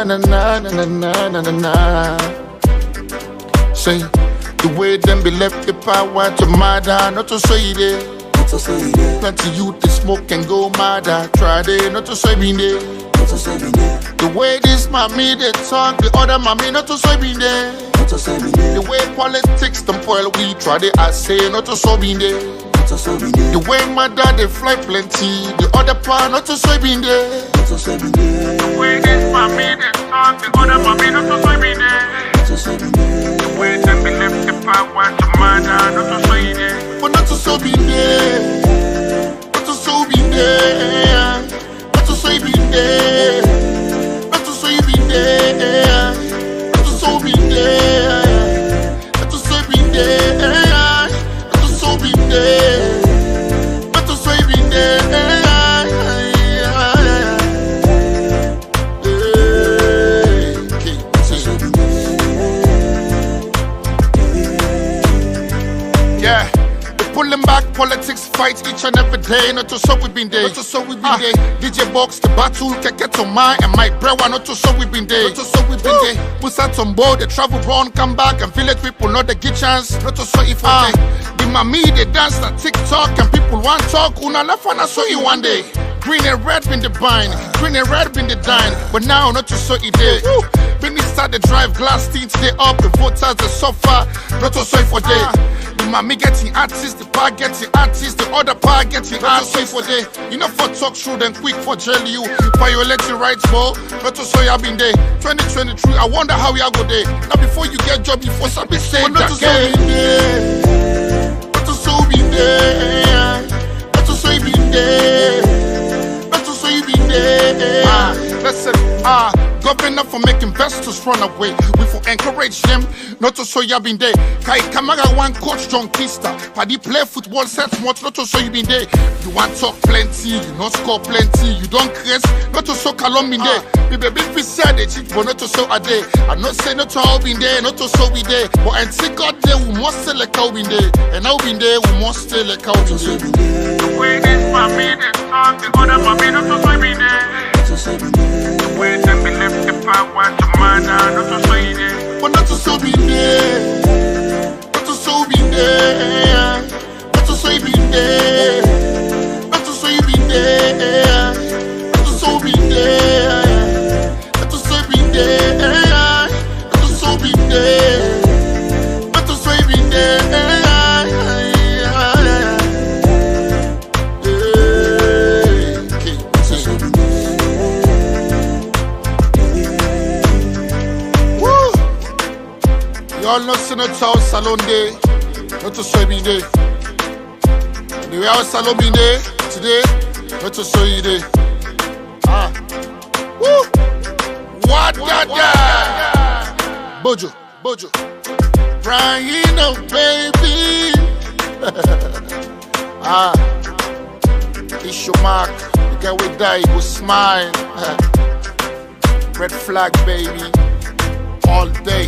na na na na na na na na. Say the way them be left the power to murder, not to say it. Plenty youth they smoke and go mad. Try they not to say be there. The way this mommy they talk, the other mommy not to say be there. The way politics them spoil we try they I say not to say be there. The way my dad they fly plenty, the other part not to say be there. The way this mommy they talk, the other mommy not to say be there. The way them be left the power to murder, not to say there. But not to so be there. Not to so be there. Not to so be there. Not to so be there. Not to so be there. Not to so be there. Not to so be there. Not to so be there. Yeah, they pulling back politics, fight each and every day. Not to so we been there. Not to so we been there. DJ box the battle, can get on mine and my brewer. Not to so we been there. Not to so we been there. Put out on board, they travel run, come back and village people know they get chance. Not to so if I the mommy they dance at TikTok and people want talk. Una left and I saw you one day. Green and red been the bind, green and red been the dine. But now not to so it there. When we start the drive, glass teeth they up, the voters they suffer. Not to so for day. The mommy getting artists, the bar getting artists, the other bar getting artists for day. You know for talk through then quick for jail you. Violate your rights, bro. Not to so you have been there. 2023, I wonder how we are go there. Now before you get job, before somebody say not to so be there. Not to so be there. Not to so be there. Not to so be there. Listen, governor for making investors run away. We for encourage them not to so you been there. Kai Kamara one coach John Kista. Paddy play football sets much not to so you been there. You want talk plenty, you not score plenty, you don't crest, not to so Kalom been there. People been said they cheat, but not to so a day. I'm not saying not to all been there, not to so be there. But and see God there, we must stay like how been there. And now been there, we must stay like how been there. The way this family they talk, the other family not to so be there. The way them be left the power to murder, not to say there. But not to so be there. Not to so be there. Not to so be there. Not to so be there. Not to so be there. Not to so be there. Not to so be there. Not to so be there. Y'all not see no child salon day, not to show me day. The way our salon be there today, not to show you day. Woo! What da? Bojo, crying out, baby. It's your mark. The guy will die, he will smile. Red flag, baby, all day.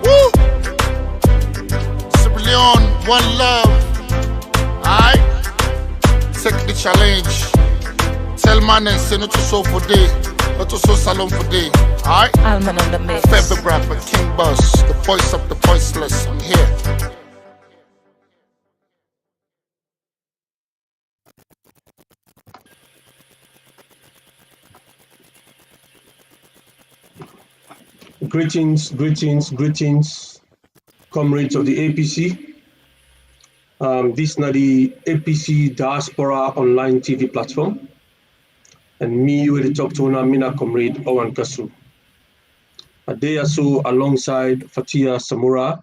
Woo! Sierra Leone, one love. Alright? Take the challenge. Tell man and say not to so for day. Not to so salon for day. Alright? Alman on the mix. Favorite rapper, King Buzz. The voice of the voiceless. I'm here. Greetings, comrades of the APC. This is the APC Diaspora Online TV platform. And me, with the talk to Mina comrade Owen Kasu. A day or so alongside Fatia Samura.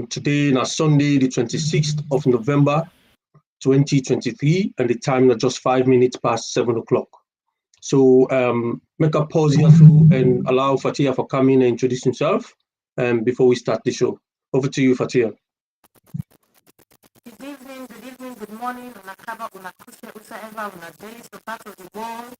Today, is Sunday, the 26th of November, 2023, and the time is just 5 minutes past 7 o'clock. So make a pause here and allow Fatia for coming and introduce himself before we start the show. Over to you, Fatia. Good evening, good morning. On a cover, on a kusha, whosoever, on a day, so part of the world,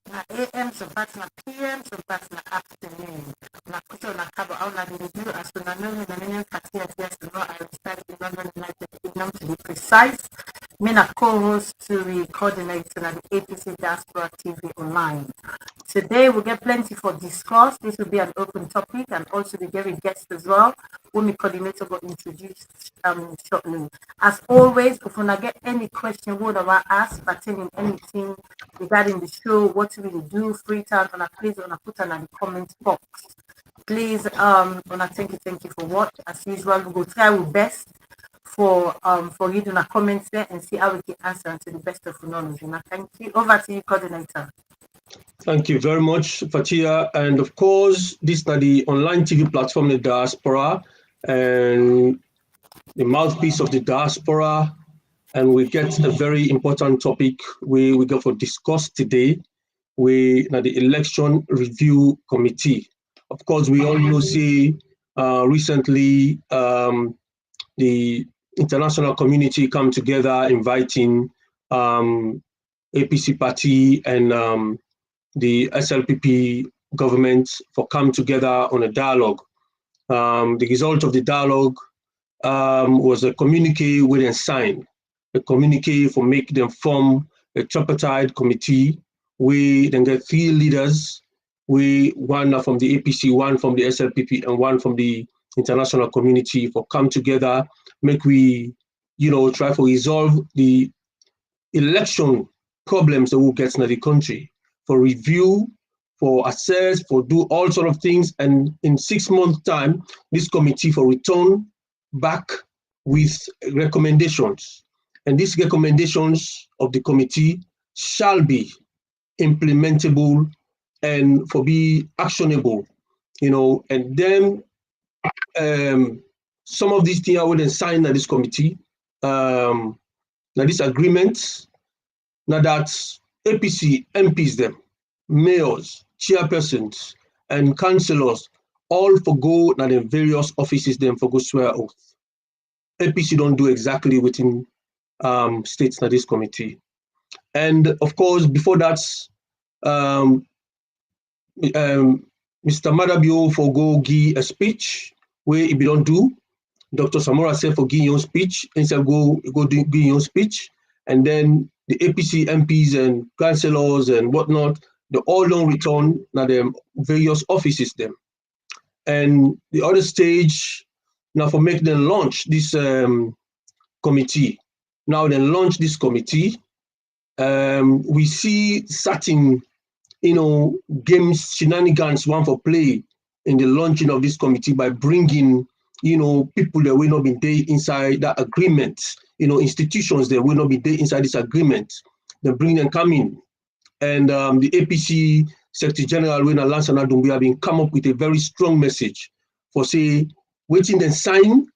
on a AM, so part on a PM, so part on a afternoon. On a kusha, on a cover, on a review, as soon as I know the name Fatia, yes, no, I reside in London, United Kingdom to be precise. Mina co-host to the coordinator at the APC Diaspora TV Online. Today we'll get plenty for discuss. This will be an open topic and also the very guests as well, whom the coordinator will introduce shortly. As always, if you get any question, what about ask pertaining anything regarding the show, what we do, free time, and please put in the comment box. Please, thank you for what. As usual, we will try our best for reading the comments there and see how we can answer to the best of our knowledge. And thank you. Over to you, coordinator. Thank you very much, Fatia. And of course, this is the online TV platform, the Diaspora, and the mouthpiece of the Diaspora. And we get a very important topic we go for discuss today. We the Election Review Committee. Of course, we all know recently the international community come together inviting APC party and the SLPP government for come together on a dialogue. The result of the dialogue was a communique we then signed, a communique for make them form a tripartite committee. We then get 3 leaders, one from the APC, one from the SLPP, and one from the international community for come together, make we, try to resolve the election problems that will get in the country, for review, for assess, for do all sort of things. And in 6 months' time, this committee for return back with recommendations. And these recommendations of the committee shall be implementable and for be actionable, and then some of these things I will then sign at this committee. Now this agreement, now that APC MPs them, mayors, chairpersons, and councillors all for go now the various offices them for go swear oath. APC don't do exactly within states na this committee. And of course, before that, Mr. Madabio for go give a speech where if you don't do, Dr. Samora said for give your speech, instead go do give your speech, and then the APC MPs and councillors and whatnot, they all don't return now the various offices them. And the other stage now for make them launch this committee. Now they launch this committee. We see certain, games, shenanigans one for play in the launching of this committee by bringing, people that will not be there inside that agreement, institutions that will not be there inside this agreement. They bring them come in. And the APC Secretary General, when Lansana Dumbi have been come up with a very strong message for say, waiting then sign,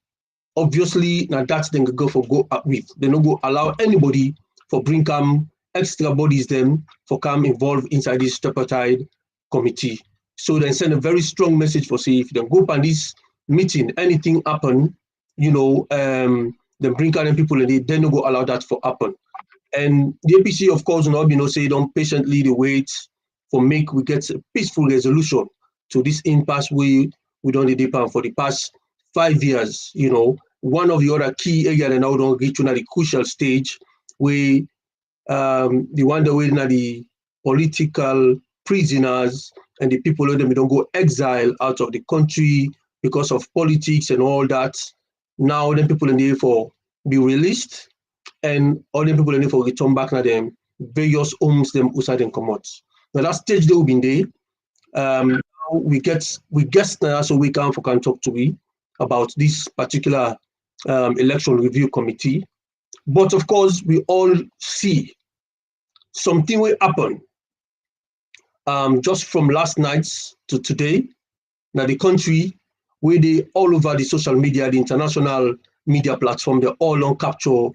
obviously, now that's then go up with. They don't go allow anybody for bring come extra bodies them for come involved inside this tripartite committee. So they send a very strong message for say, if they go on this meeting, anything happen, then bring out people and they don't go allow that for happen. And the APC, of course, say don't patiently wait for make we get a peaceful resolution to this impasse we don't depend for the past 5 years. One of the other key areas that now don't reach the crucial stage where the one that we're the political prisoners and the people who don't go exile out of the country because of politics and all that. Now the people in there for be released and all the people in there for return back to them various homes them outside them come out. Now that stage they will be there. Now we guess now so we can talk to we about this particular election review committee. But of course we all see something will happen just from last night to today. Now the country where they all over the social media, the international media platform, they all on capture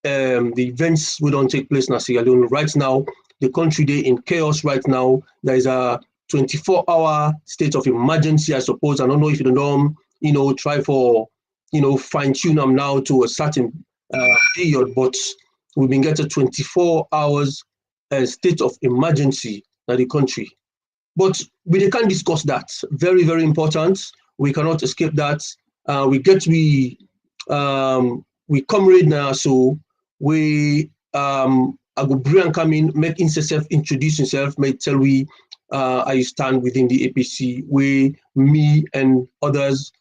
the events we don't take place in Sierra Leone. Right now, the country they in chaos right now. There is a 24-hour state of emergency, I suppose. I don't know if you don't try for fine-tune them now to a certain period, but we've been getting 24 hours state of emergency in the country. But we can't discuss that. Very, very important. We cannot escape that. We comrade now, so we I go bring come in, make himself introduce himself, may tell we I stand within the APC, where me and others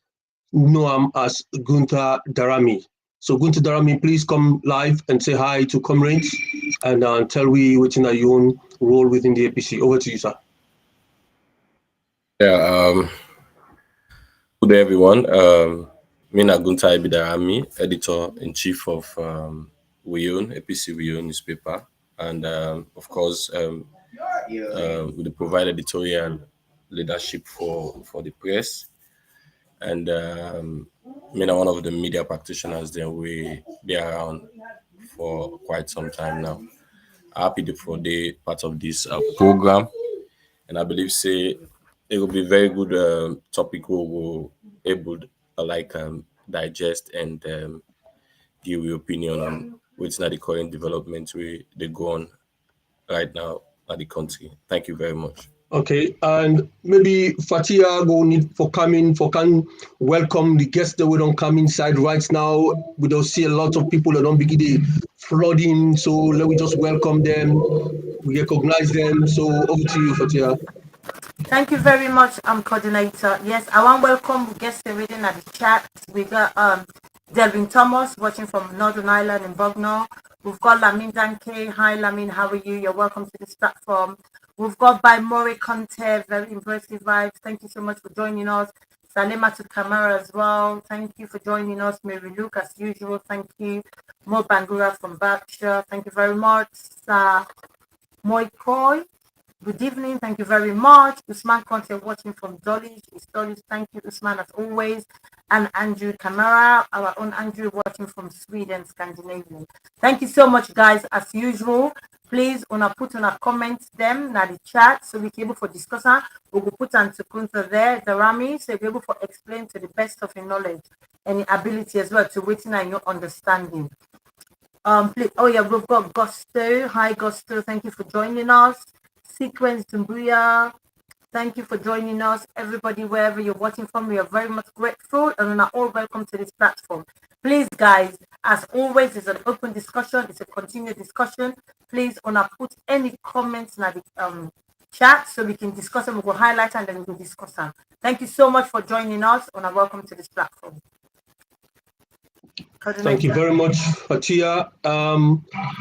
know him as Gunther Daramy. So Gunther Daramy, please come live and say hi to comrades and tell we what's in your own role within the APC. Over to you, sir. Yeah, good day, everyone. Me na Gunther Daramy, editor-in-chief of Yone, APC Yone newspaper, and of course, we provide editorial leadership for the press. And me na one of the media practitioners there. We be around for quite some time now. Happy for the part of this program, and I believe say it will be very good topic we will able digest and give your opinion on which are the current developments they go on right now at the country. Thank you very much. Okay, and maybe Fatia go need for can welcome the guests that we don't come inside right now. We don't see a lot of people that don't begin the flooding, so let me just welcome them. We recognize them. So over to you, Fatia. Thank you very much, coordinator. Yes, I want to welcome guests reading at the chat. We got Delvin Thomas watching from Northern Ireland in Bognor. We've got Lamin Danke. Hi Lamin, how are you? You're welcome to this platform. We've got by Mori Conte, very impressive vibes. Thank you so much for joining us. Salima to Kamara as well. Thank you for joining us. Mary Luke as usual. Thank you. Mo Bangura from Berkshire. Thank you very much. Moikoi. Good evening. Thank you very much. Usman Conte watching from Dulwich. Thank you, Usman, as always. And Andrew Kamara, our own Andrew, watching from Sweden, Scandinavia. Thank you so much, guys. As usual, please put on our comments them in the chat so we can able for discussion. We will put on to Gunther there, Daramy, so we're able for explain to the best of your knowledge and ability as well to waiting and your understanding. Please, oh yeah, we've got Gusto. Hi, Gusto. Thank you for joining us. Sequence Dumbuya, thank you for joining us. Everybody, wherever you're watching from, we are very much grateful and are all welcome to this platform. Please, guys, as always, it's an open discussion. It's a continued discussion. Please, put any comments in the chat so we can discuss them. We will highlight and then we will discuss them. Thank you so much for joining us and welcome to this platform. Thank you very much, Fatia.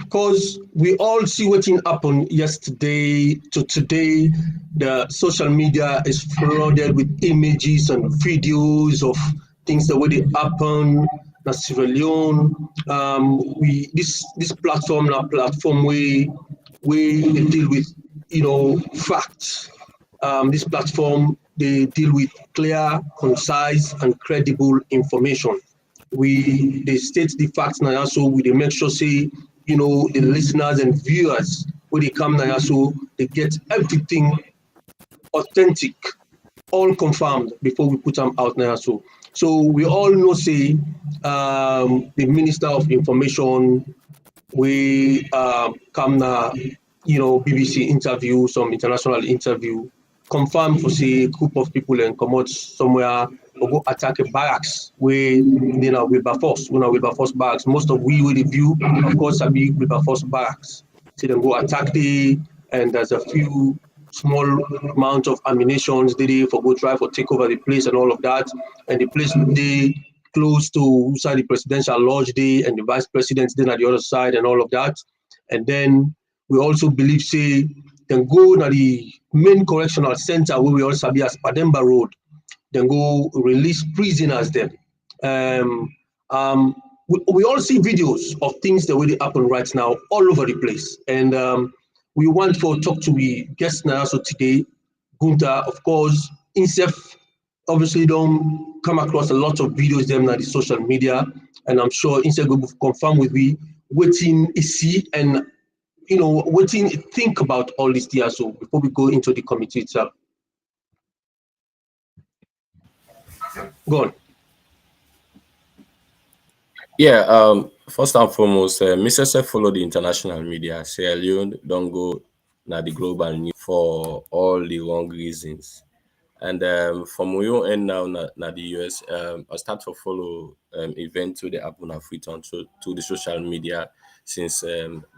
Because we all see what happened yesterday to today, the social media is flooded with images and videos of things that really happen in Sierra Leone. This platform, we deal with facts. This platform they deal with clear, concise, and credible information. They state the facts now, so we make sure say the listeners and viewers when they come now, so they get everything authentic, all confirmed before we put them out now. So we all know say the Minister of Information we come now, BBC interview, some international interview, confirm for say group of people and come out somewhere or go attack a barracks where they are Wilberforce. When Wilberforce barracks, most of we will review, of course, be Wilberforce barracks. So then go attack and there's a few small amount of ammunition they for go try for take over the place and all of that. And the place they close to the presidential lodge day and the vice president then at the other side and all of that. And then we also believe say then go to the main correctional center where we also be as Pademba Road. Then go release prisoners then. We all see videos of things that really happen right now all over the place. And we want to talk to the guest now so today, Gunther, of course, himself obviously don't come across a lot of videos them on the social media. And I'm sure himself will confirm with me waiting see and waiting think about all this here. So before we go into the committee itself. Go on. Yeah, first and foremost, Mr. follow the international media. Sierra Leone don't go now the global news for all the wrong reasons. And from we own end now na the US, I start to follow event to the happen of return to the social media since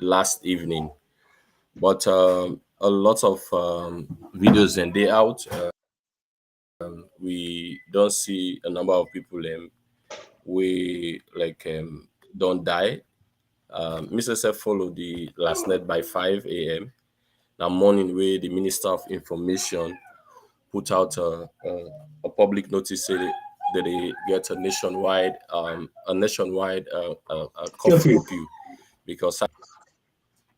last evening. But a lot of videos and day out, we don't see a number of people we like don't die. Mr. Sef followed the last night by 5 a.m. Now morning where the Minister of Information put out a public notice say that they get a nationwide curfew because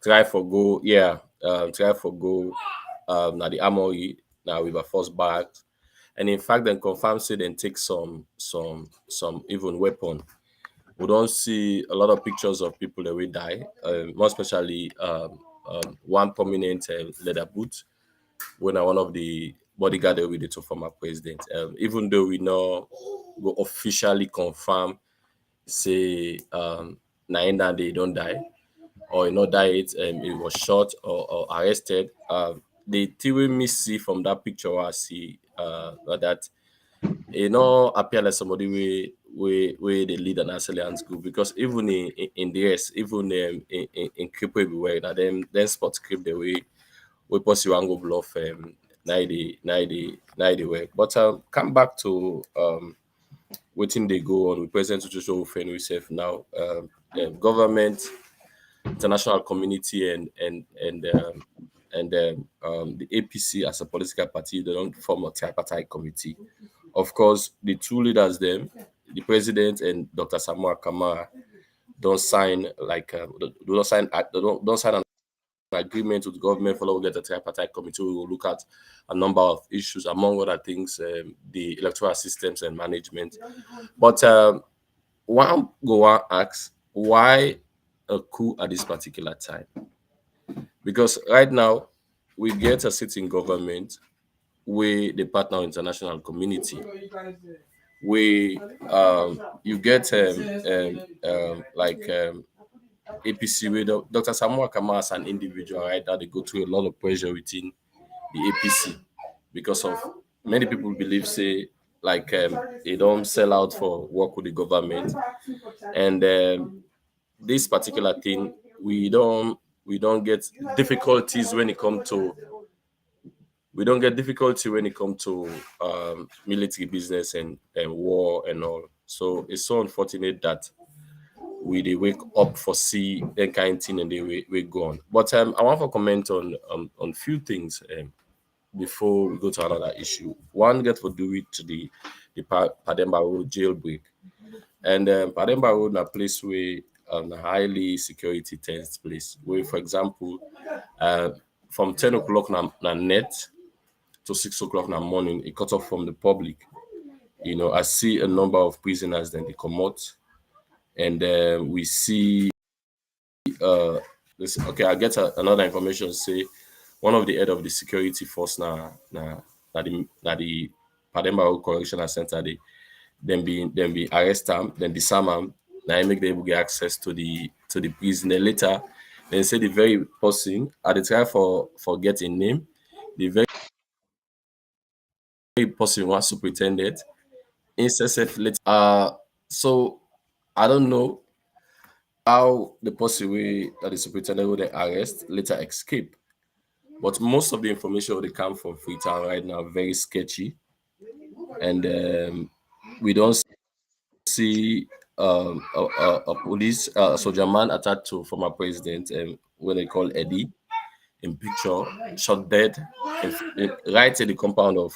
try for go now the armory now we were first back, and in fact then confirm say then take some even weapon. We don't see a lot of pictures of people that will die, more especially one prominent leather boot when one of the bodyguard that we did to former president. Even though we know go officially confirm say Naenda they don't die or not died, he was shot or arrested. The thing we miss see from that picture I see that appear like somebody we the lead an Alliance group, because even in the rest, even in crypto everywhere, now them spot script the way we pursue and go bluff 90 way. But come back to waiting they go on with present situation with we safe now. Government, international community, and the APC as a political party, they don't form a tripartite committee. Of course, the two leaders, them, the president and Dr. Samuel Kamara, don't sign don't sign an agreement with the government. For get a tripartite committee, we will look at a number of issues, among other things, the electoral systems and management. But one go on asks why a coup at this particular time? Because right now we get a sitting government where the partner international community, where you get APC, where Dr. Samuel Kamara as an individual, right now they go through a lot of pressure within the APC because of many people believe say they don't sell out for work with the government, and this particular thing we don't get difficulties when it comes to military business and war and all. So it's so unfortunate that they wake up for see that kind of thing and we go on. But I want to comment on few things before we go to another issue. One get to do it to the Pademba Road jailbreak. And Pademba Road is a place where a highly security tense place. Where, for example, from 10 o'clock na net to 6 o'clock in the morning, it cut off from the public. I see a number of prisoners then they come out, and we see I get another information say one of the head of the security force na the Pademba Road Correctional Center, then be arrest them, then disarm them, now make them get access to the prisoner. Later, then say the very person at the try for getting name, the very person was superintendent, incessant later. So I don't know how the person that the superintendent would arrest later escape. But most of the information that come from Freetown right now very sketchy, and we don't see a police soldier man attacked to former president, when they call Eddie, in picture shot dead right in the compound of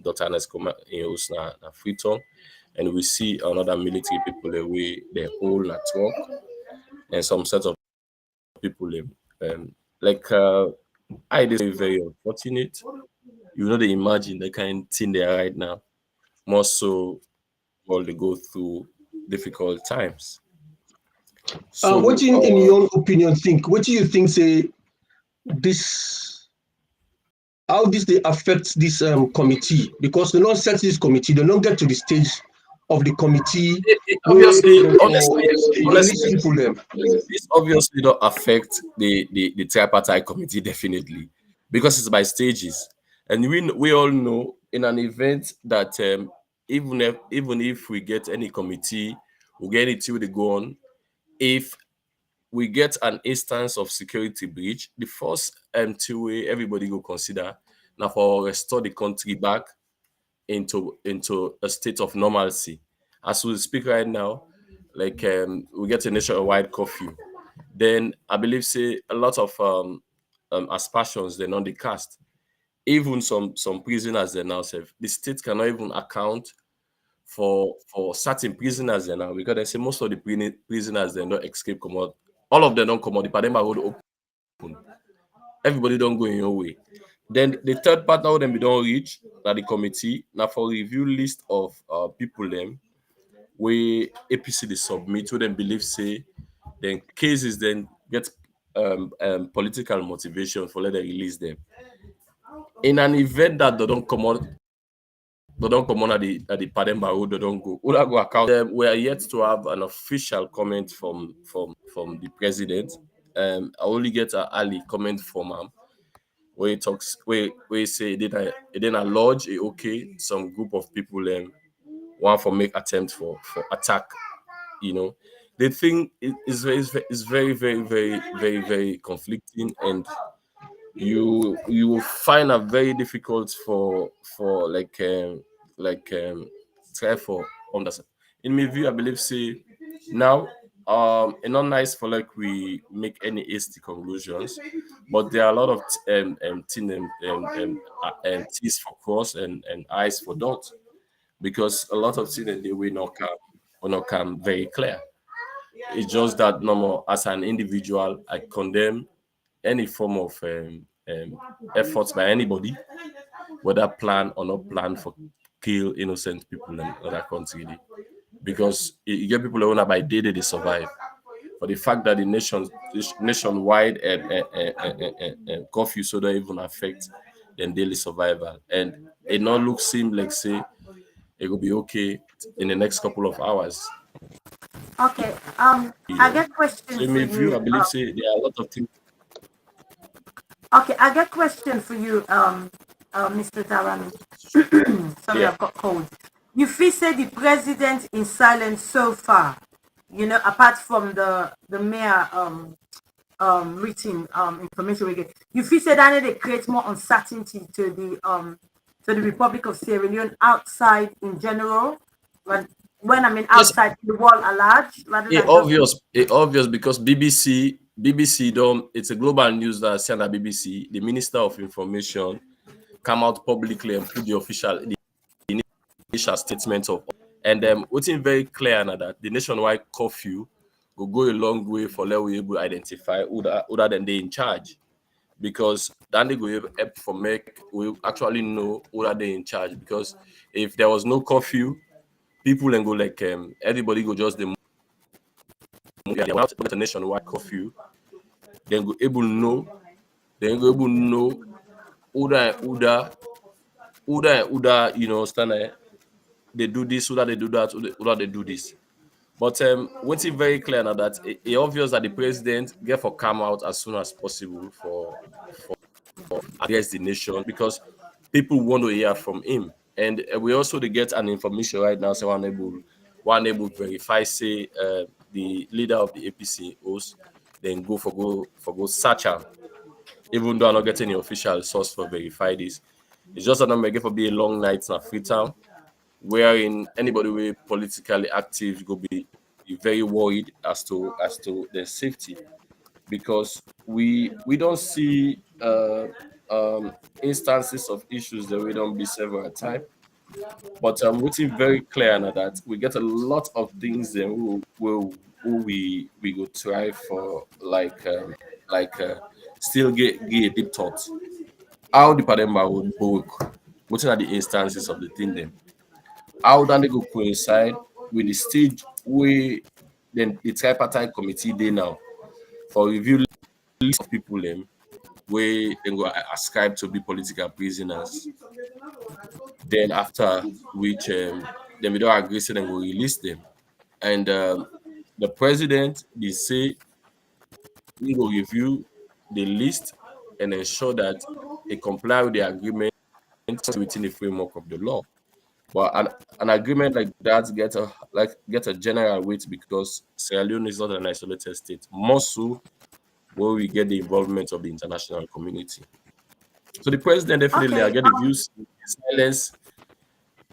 Dr. Anesco in Freetown, and we see another military people away their whole network and some set of people I is very unfortunate. They imagine the kind of thing they are right now. More so while they go through difficult times. So what in your opinion think? What do you think say this how this they affect this committee? Because they don't set this committee, they don't get to the stage of the committee. Honestly, this obviously don't affect the tripartite committee, definitely, because it's by stages. And we all know in an event that even if we get any committee, we get it till they go on. If we get an instance of security breach, the first two way everybody go consider now for restore the country back into a state of normalcy. As we speak right now, like we get a nationwide curfew. Then I believe say a lot of aspersions they're on the cast. Even some prisoners they now say the state cannot even account for certain prisoners they now, because they say most of the prisoners they don't escape come out. All of them don't come out. The Pademba road open. Everybody don't go in your way. Then the third part now them we don't reach that the committee now for review list of people them where APC they submit to them believe say then cases then get political motivation for let them release them. In an event that they don't come on at the Pademba road, they don't go. Would I go account? We are yet to have an official comment from the president. I only get an early comment from him where he talks where he say it didn't lodge a okay some group of people want for make attempt for attack. The thing is very very very very very conflicting, and you will find it very difficult for try for understand. In my view, I believe say now it's not nice for like we make any hasty conclusions, but there are a lot of T's for cross and I's for dot, because a lot of things in the way not come very clear. It's just that normal as an individual, I condemn any form of efforts by anybody, whether plan or not plan, for kill innocent people in other country. Because you get people who by day they survive. But the fact that the nationwide curfew so don't even affect their daily survival, and it not look seem like say it will be okay in the next couple of hours. Okay. You I know, get so question in for my view, you. I believe say there are a lot of things. Okay, I get question for you, Mr. Daramy. Sorry, Yeah. I've got cold. You feel say the president is silent so far, apart from the mere written information we get. You feel say that they create more uncertainty to the Republic of Sierra Leone outside in general, when I mean Yes, outside the world at large, rather it than just obvious. It obvious because BBC don't. It's a global news that sent at BBC. The Minister of Information come out publicly and put the initial statement of, and what's very clear now that the nationwide curfew will go a long way for let we able to identify who than they in charge, because then they go help for make we actually know who are they in charge, because if there was no curfew, people then go like everybody go just the a nationwide curfew, then go able know, who that stand there, they do this, who that they do that, who that they do this. But what's it very clear now that it obvious that the president get for come out as soon as possible for address the nation, because people want to hear from him. And we also they get an information right now, so one able to verify say the leader of the APC host, then go search him, even though I'm not getting the official source for verify this. It's just that I'm making for be a long night in a Freetown, wherein anybody who is politically active will be very worried as to their safety, because we don't see instances of issues that we don't be several times. But I'm waiting very clear now that we get a lot of things then we go try for still get a deep thought how the Pademba would work, looking at the instances of the thing then. How then they go coincide with the stage where then the tripartite committee they now for review list of people them where they go ascribe to be political prisoners. Then after which then we don't agree, so then we release them. And the president they say he will review the list and ensure that they comply with the agreement within the framework of the law. But an agreement like that get a general weight because Sierra Leone is not an isolated state. More so where we get the involvement of the international community. So the president definitely I Okay. get the views silence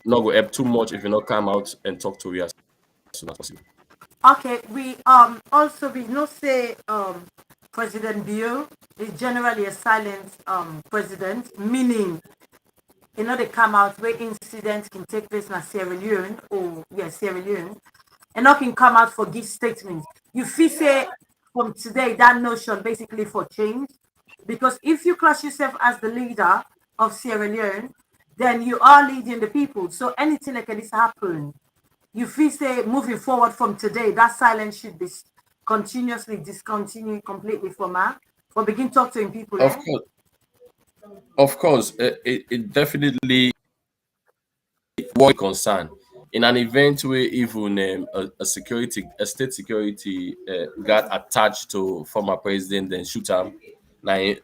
not go help too much if you not come out and talk to us as soon as possible. Okay, we also we know say President Bio is generally a silent president, meaning they come out where incidents can take place in Sierra Leone or Sierra Leone, and not can come out for give statements. You feel say from today that notion basically for change, because if you class yourself as the leader of Sierra Leone, then you are leading the people. So anything like this happen, you feel say moving forward from today, that silence should be continuously discontinued completely for begin talking to people. Of course, it definitely was concern in an event where even a state security got attached to former president and shoot him, right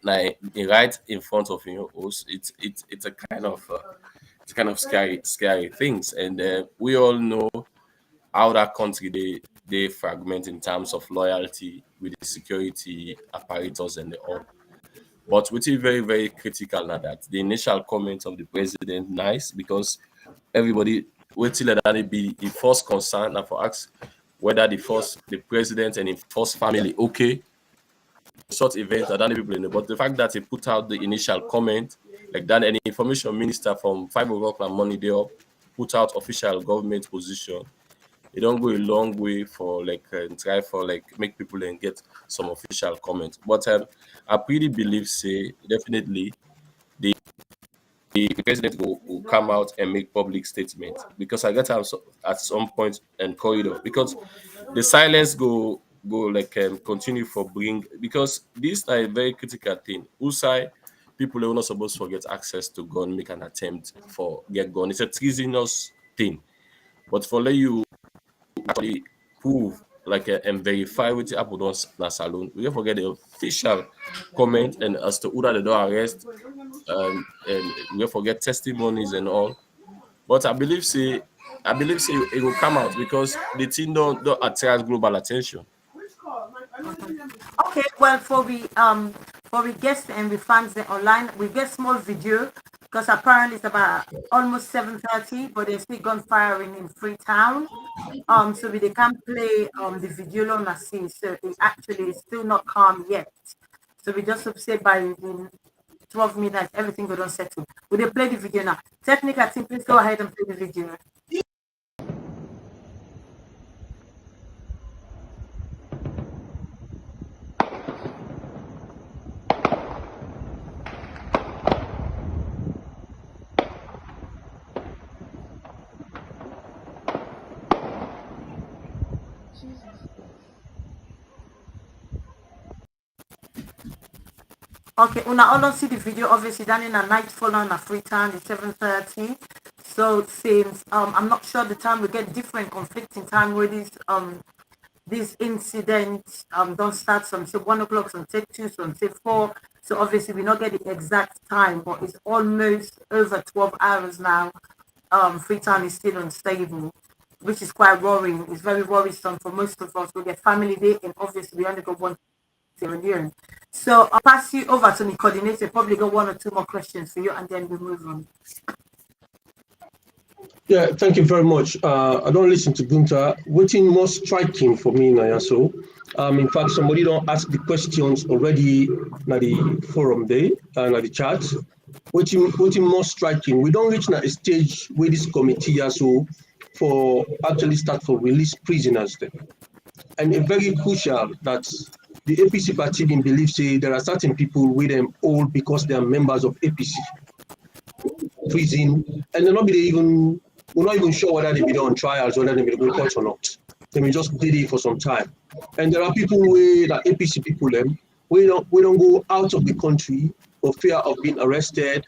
in front of him. It's a kind of scary things, and we all know how that country they fragment in terms of loyalty with the security apparatus and the all. But which is very, very critical now that the initial comment of the president nice because everybody wait till that it be the first concern and for ask whether the president and the first family okay short event that people in it. But the fact that he put out the initial comment like that, any information minister from 5 o'clock in the morning they up put out official government position. It don't go a long way for try for make people and get some official comment. But I pretty believe say definitely the president will come out and make public statement because I get at some point and call it off because the silence go continue for bring because this is a very critical thing. Usai people are not supposed to get access to gun, make an attempt for get gun. It's a treasonous thing. But for let you actually prove and verify with the Apple na saloon. We don't forget the official comment and as to who that they don't arrest and we don't forget testimonies and all. But I believe say it will come out because the thing don't attract global attention. Okay, well for we guests and we fans online, we get small video because apparently it's about almost 7:30, but there's still gunfiring in Freetown. So they can't play the video on see, so it actually is still not calm yet. So we just hope say by the 12 midnight everything will not settle. Will they play the video now? Technically, I think please go ahead and play the video. Okay, una all don't see the video obviously done in a nightfall on a Freetown, it's 7:30. So since I'm not sure the time we get different conflicting time where these incidents don't start some say 1 o'clock, some say 2, some say 4. So obviously we not get the exact time, but it's almost over 12 hours now. Freetown is still unstable, which is quite worrying. It's very worrisome for most of us. We get family day and obviously we only got one year. So I'll pass you over to the coordinator, probably got 1 or 2 more questions for you and then we move on. Yeah, thank you very much. I don't listen to Gunther. Waiting more striking for me, Nayaso. In fact, somebody don't ask the questions already na the forum day and at the chat. Waiting more striking. We don't reach a stage where this committee also for actually start for release prisoners then. And it's very crucial that the APC party believes say there are certain people with them all because they are members of APC prison, and we're not even sure whether they be on trials, whether they be go court or not. They may just did it for some time. And there are people that APC people we don't go out of the country for fear of being arrested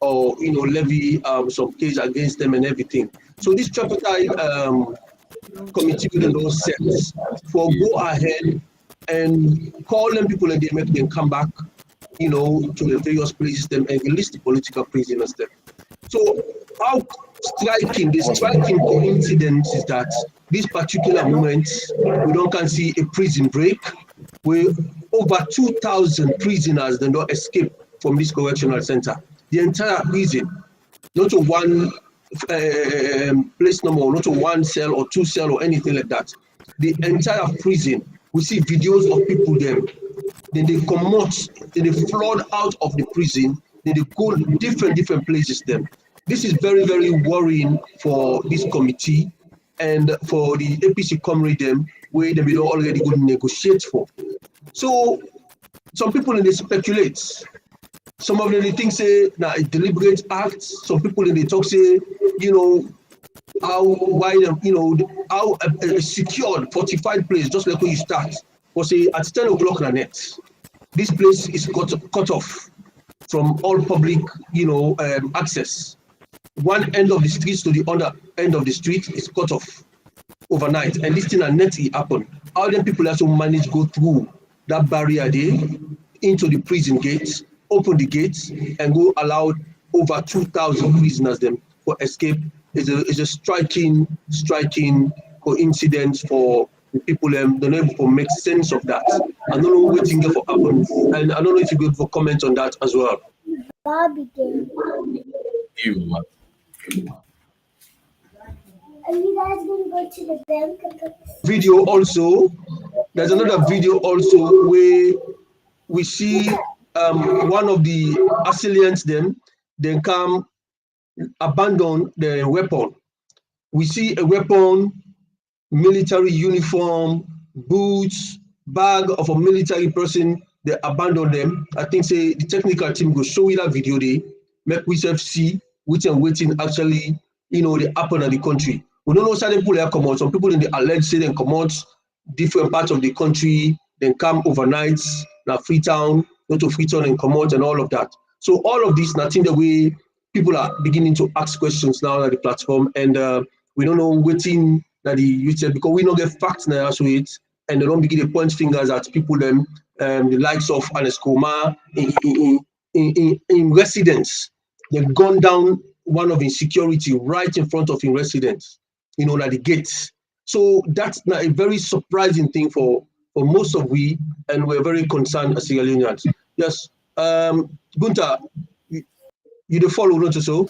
or levy some case against them and everything. So this tripartite committee with those sets for go ahead and call them people and they make them come back, to the various places them and release the political prisoners there. So how the striking coincidence is that this particular moment, we don't can see a prison break where over 2,000 prisoners did not escape from this correctional center. The entire prison, not to one place number, not to one cell or two cell or anything like that. The entire prison, we see videos of people there. Then they come out, then they flood out of the prison, then they go different places then. This is very, very worrying for this committee and for the APC comrade them, where they will already go negotiate for. So some people they speculate. Some of them they think say now a deliberate act. Some people in the talk say, how how a secured, fortified place, just like when you start, or say at 10 o'clock na net, this place is cut off from all public, access. One end of the street to the other end of the street is cut off overnight, and this thing net happen. How then people have to manage go through that barrier there into the prison gates, open the gates, and go allow over 2,000 prisoners them for escape is a striking coincidence for the people don't know if make sense of that. I don't know what thing for happen, and I don't know if you go for comment on that as well. Barbie game. Are you guys going to go to the bank? Video also. There's another video also where we see one of the assailants then come abandon the weapon. We see a weapon, military uniform, boots, bag of a military person. They abandon them. I think say the technical team go show you that video there, make we see which and waiting actually, they happen in the country. We don't know certain people that come out. Some people in the alleged say they come out different parts of the country, then come overnight, now Freetown, go to Freetown and come out and all of that. So all of this, nothing the way people are beginning to ask questions now at the platform, and we don't know waiting that the youth because we don't get facts now as it, and they don't begin to point fingers at people the likes of Aneskoma in residence. They've gone down one of insecurity right in front of in residence, at the gates. So that's not a very surprising thing for most of we, and we're very concerned as Sierra Leoneans. Yes, Gunther, you the follow not so?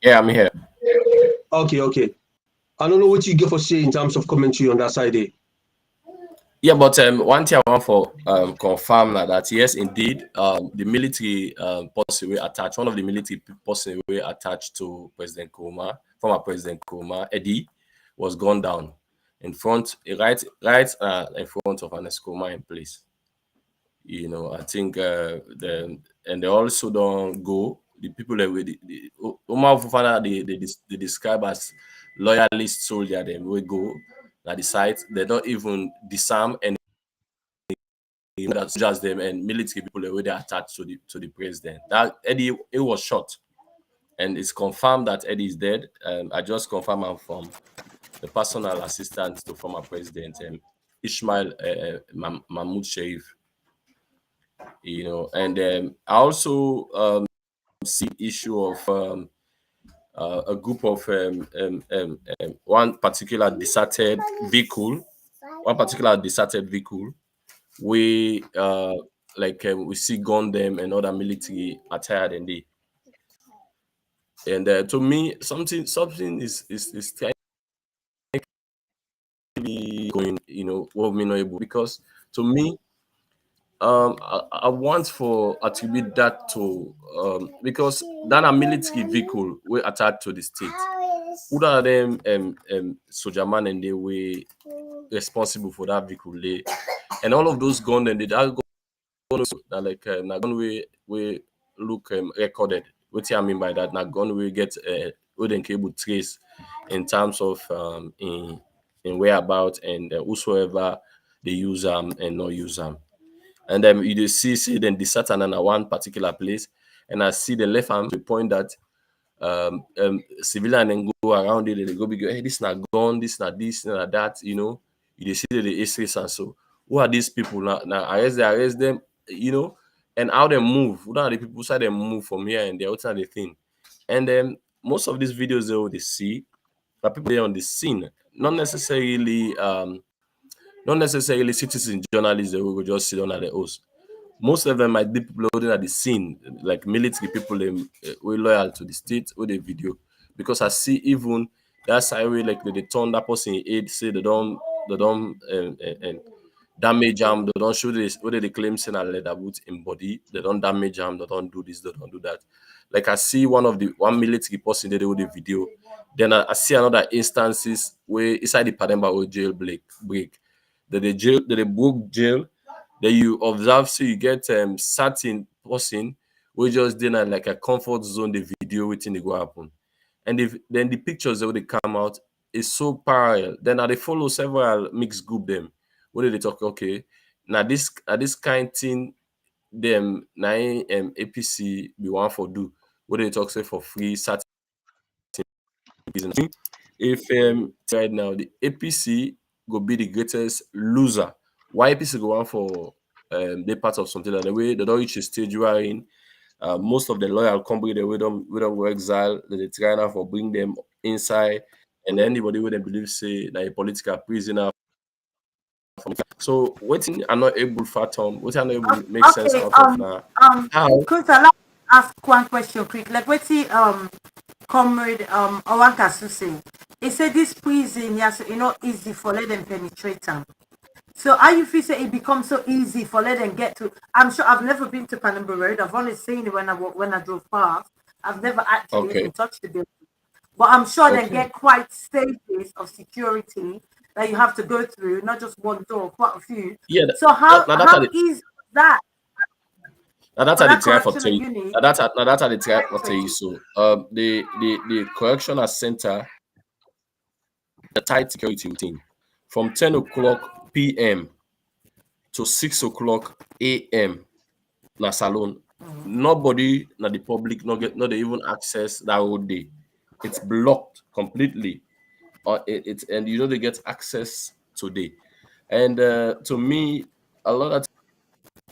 Yeah, I'm here. Okay. I don't know what you get for say in terms of commentary on that side there. Yeah, but one thing I want for confirm that yes, indeed, the military person we attached, one of the military person we attached to President Nkrumah, former President Nkrumah, Eddie, was gone down in front, right in front of Aneskoma in place. I think and they also don't go. The people that we Omar Fofana they describe as loyalist soldier. Then we go at the site. They don't even disarm any. That's just them and military people that were attached to the president. That Eddie, it was shot, and it's confirmed that Eddie is dead. I just confirmed I'm from the personal assistant to former president Ismail Mahmoud Sharif. And I also see issue of a group of one particular deserted vehicle, we we see Gundam and other military attired and they. And to me, something is trying to be going, what we know able, because to me, I want for attribute that to because that a military vehicle we attached to the state. Who are them soldier man and they were responsible for that vehicle there, and all of those guns and they that gun we look recorded. What I mean by that, now gun we get wouldn't able trace in terms of in whereabouts and whosoever they use them and not use them. And then you see then the Satan in one particular place, and I see the left arm to point that civilian and go around it, they go big, hey, this not gun, this not this, not that, you see the essays and so. Who are these people now? Arrest them, and how they move. Who are the people who say they move from here and there? What's the thing? And then most of these videos they see are people there on the scene, not necessarily citizen journalists that will just sit on at the host. Most of them might be people loading at the scene, like military people who loyal to the state or the video. Because I see even that side way, like they turn that person in aid, say they don't damage them, they don't show this, whether they claim saying a leather boot in body, they don't damage them, they don't do this, they don't do that. Like I see one military person they do the video. Then I see another instances where inside the Pademba or jail break. That they book jail. Then you observe, so you get certain person we just then like a comfort zone the video waiting to go happen. And then the pictures that they come out is so parallel. Then they follow several mixed group them. What do they talk? Okay, now this kind thing them nine APC we want for do. What do they talk say for free certain reasons. If right now the APC go be the greatest loser, why APC go on for they part of something like the way they don't reach a stage you are in. Most of the loyal company they we don't go exile, they try now for bring them inside, and anybody would them believe say that a political prisoner. So what I'm not able to fathom, what I'm not able to make sense out of now. How? Gunther, allow me to ask one question quick. Like what he comrade Owankasu say. He said this prison, yes, easy for let them penetrate them. So how you feel say it becomes so easy for let them get to? I'm sure I've never been to Panama Road. I've only seen it when I drove past. I've never actually even touched the building. But I'm sure they get quite stages of security that you have to go through, not just one door, quite a few. Yeah. So how easy is that? Now that's how they try for tell you. That's how they try for tell you. So the correctional center, the tight security routine from 10 o'clock p.m. to 6 o'clock a.m. na salon. Nobody, not the public, not they even access that whole day. It's blocked completely. It's and they get access today. And to me, a lot of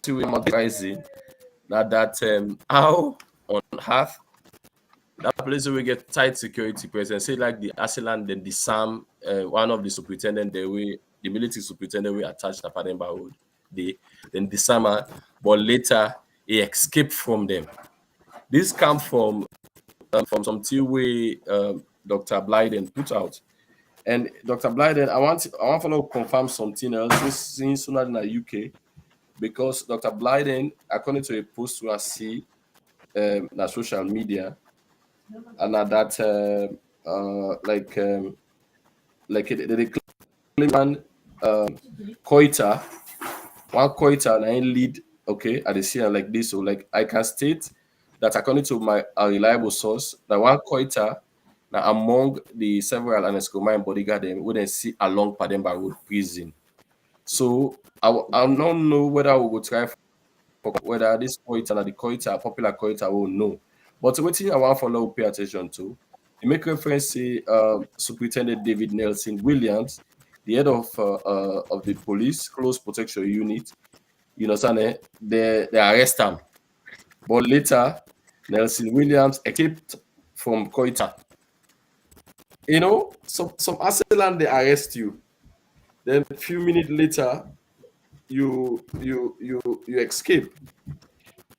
advertising that how on earth that place where we get tight security presence, say like the Asilan, then the Sam, one of the superintendent the military superintendent we attached to Pademba Road, then the summer, but later he escaped from them. This come from something where Dr. Blyden put out. And Dr. Blyden, I want to confirm something else since sooner in the UK, because Dr. Blyden, according to a post we see na social media, and that they claim Koita, one Koita and lead at the scene like this. So like I can state that according to my reliable source, that one Koita now among the several unescomined bodyguard them wouldn't see along Pademba Road prison. So I don't know whether we will try for whether this Koita and the Koita, popular Koita will know. But what thing I want to follow pay attention to, you make reference to Superintendent David Nelson Williams, the head of the police close protection unit. You know, they arrest him. But later, Nelson Williams escaped from Koita. You know, some assailant they arrest you. Then a few minutes later, you escape.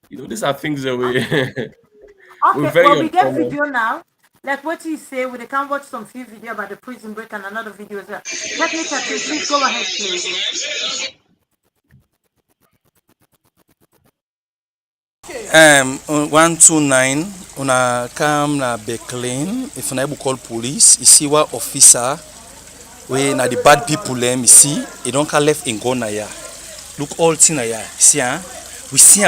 You know, these are things that we okay, well, we get video now. Like what you say, we can watch some few video about the prison break and another video as well. Technically, please go ahead, please. 129 una come na Beclean. If una able call police, you see what officer we na the bad people them. You see, they don't call left in Ghana ya. Look all thing ya. See we see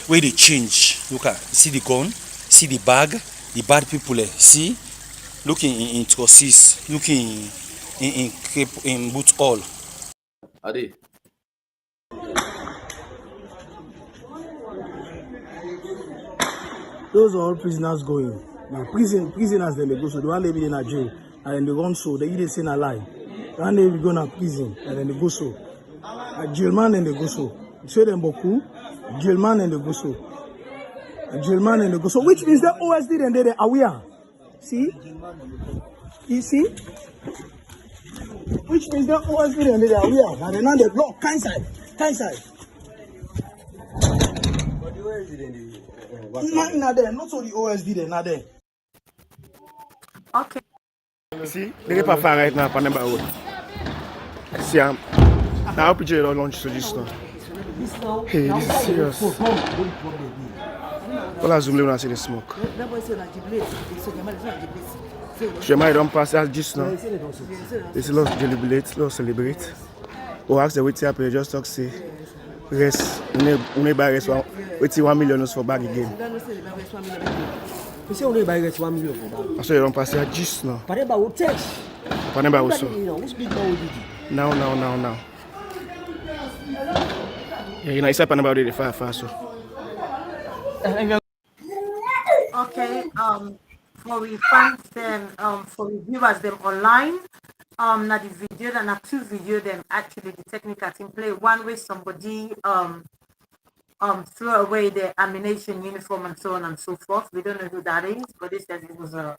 where they change. Look at see the gun, see the bag, the bad people see looking in trousers, looking in boot all. Ade. Those are all prisoners going. Now prisoners then they go so the one they be in a jail and then they run so they either say a lie. The one they be going to prison and then they go so. A jail man and they go so. Say them boku, jail man and they go so. Jail man and they go. So which means the OSD then they are aware. See? You see? Which means the OSD then they are aware. And then they block kind side. Not there, not only OSD then, not there. Okay. See, the paper far right now, Panama Road. See, now APC don't launch to this now. Hey, this is serious. All I zoom in see the smoke. Shema don't pass that just now. This is let's deliberate, let's celebrate. Or ask the wait happen, just talk say rest. We buy rest wait 1 million for bag again. You say only buy rest 1 million for bag. I saw you don't pass that just now. Paneba will text. Paneba also. Which big man will do? Now. Yeah, you know, it's happening about it far so. Okay, for we fans them, for the viewers them online, now the video, and now 2 video them actually the technical team play. One way somebody throw away their ammunition, uniform, and so on and so forth. We don't know who that is, but this says it was a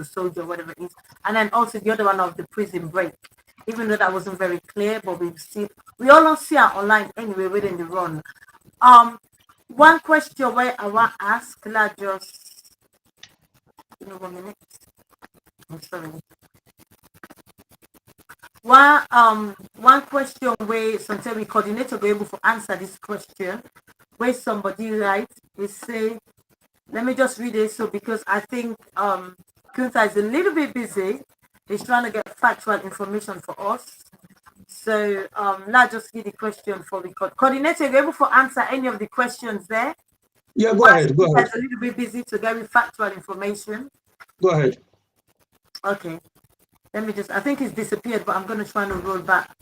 soldier, whatever it is. And then also the other one of the prison break. Even though that wasn't very clear, but we all don't see it online anyway within the run. One question where I want to ask, just 1 minute. I'm sorry. One question where sometimes we coordinator be able to answer this question. Where somebody writes, they say, let me just read it. So because I think Gunther is a little bit busy. He's trying to get factual information for us. So let's just read the question for the coordinator. You're able to answer any of the questions there? Yeah, go ahead. He's a little bit busy to get me factual information. Go ahead. Okay. Let me just, I think it's disappeared, but I'm going to try and roll back.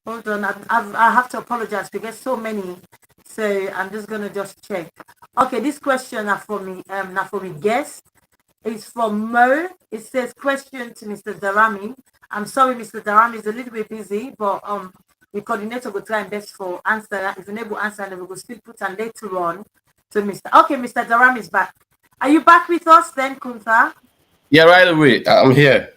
Hold on, I have to apologize. We get so many. So I'm just going to just check. Okay, this question are for me, guest. It's from Mo. It says, question to Mr. Daramy. I'm sorry, Mr. Daramy is a little bit busy, but the coordinator will try and best for answer. If you're able to answer, then we will still put on later on to Mr. Okay, Mr. Daramy is back. Are you back with us then, Gunther? Yeah, right away. I'm here.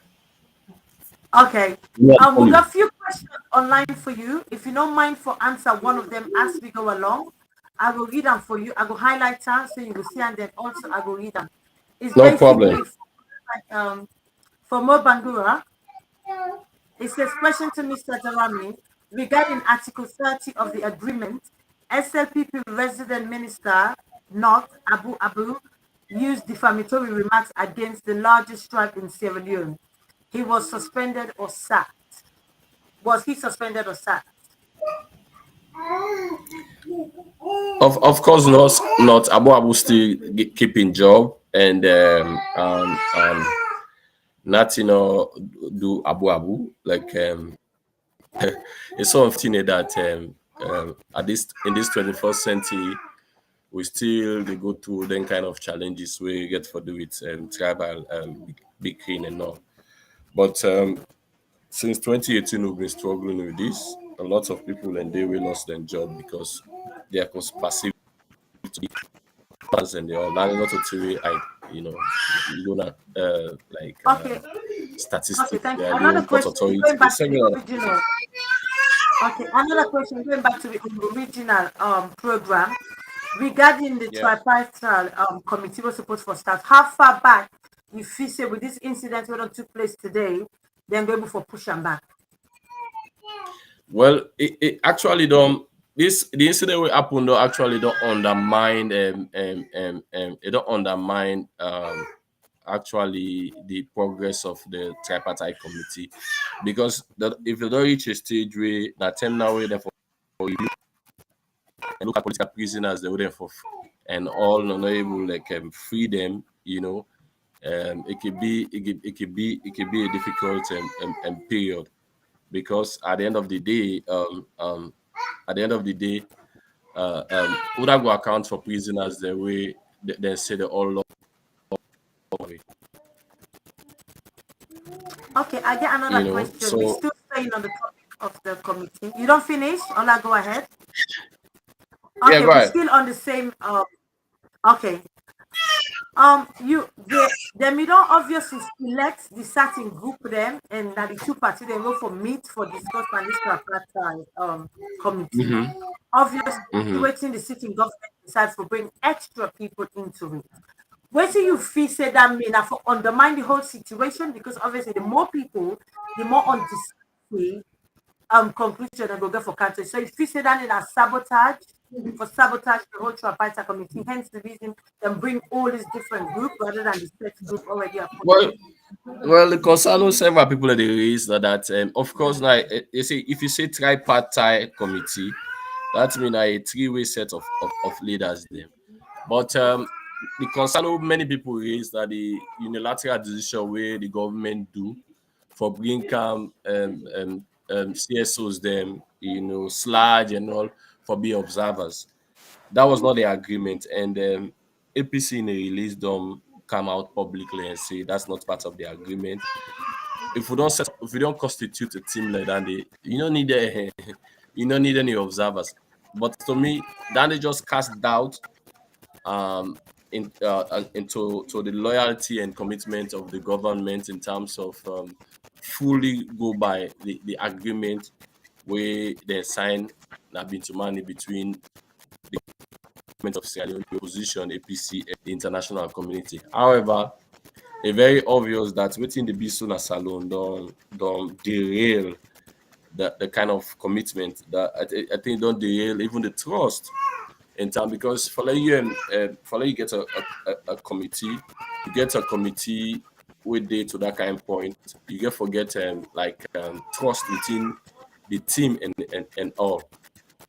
Okay. Yeah, We've got a few questions online for you. If you don't mind for answer one of them as we go along, I will read them for you. I will highlight them so you will see, and then also I will read them. It's no problem. For Mo Bangura, it says, question to Mr. Daramy regarding Article 30 of the agreement. SLPP resident minister, not Abu, used defamatory remarks against the largest tribe in Sierra Leone. He was suspended or sacked. Was he suspended or sacked? Of course not. Abu still keeping job and not do Abu like it's so unfortunate that at this in this 21st century we still they go through then kind of challenges where you get to do with tribal big king and all. But since 2018 we've been struggling with this. A lot of people and they will lost their job because they are passive to be fans and they all not to statistics. Okay, thank you. Another question going back to the original. Okay, another question going back to the original program regarding the tripartite committee was supposed for start. How far back you feel say with this incident that took place today, then go for push them back? Well, it actually don't. The incident will happen though actually don't undermine it don't undermine actually the progress of the tripartite committee, because if you don't reach a stage where that time now where for you and look at political prisoners they were for and all not able free them, it could be a difficult period, because at the end of the day would I go account for prisoners the way they say they all love. Okay, I get another question. So, we're still staying on the topic of the committee. You don't finish? Ola, go ahead. Yeah, Okay, go we're ahead. still on the same. Okay. Then we don't obviously select the certain group them, and that the two parties they go for meet for discuss and this tripartite committee. Obviously, Mm-hmm. waiting the sitting government decides to bring extra people into it. Where do you feel say that mean for undermine the whole situation? Because obviously the more people, the more undisputed conclusion and go get for country. So if you say that in a sabotage, for sabotage the whole tripartite committee, hence the reason them bring all these different groups rather than the set group already appointed. Well, the concern of several people that they raised that of course, now you see, if you say tripartite committee, that means a three-way set of leaders there. But the concern of many people is that the unilateral decision where the government do for bring CSOs them, sludge and all for being observers. That was not the agreement, and APC in a release them come out publicly and say that's not part of the agreement. If we don't constitute a team like that, you don't need you don't need any observers. But to me, then they just cast doubt into the loyalty and commitment of the government in terms of fully go by the agreement where they sign that been to money between the government of Sierra Leone, the opposition, APC, and the international community. However, it's very obvious that within the Bisuna Salon don't derail the kind of commitment that I think don't derail even the trust in time, because for you get a committee, you get a committee with day to that kind of point, you get forget trust within the team and all.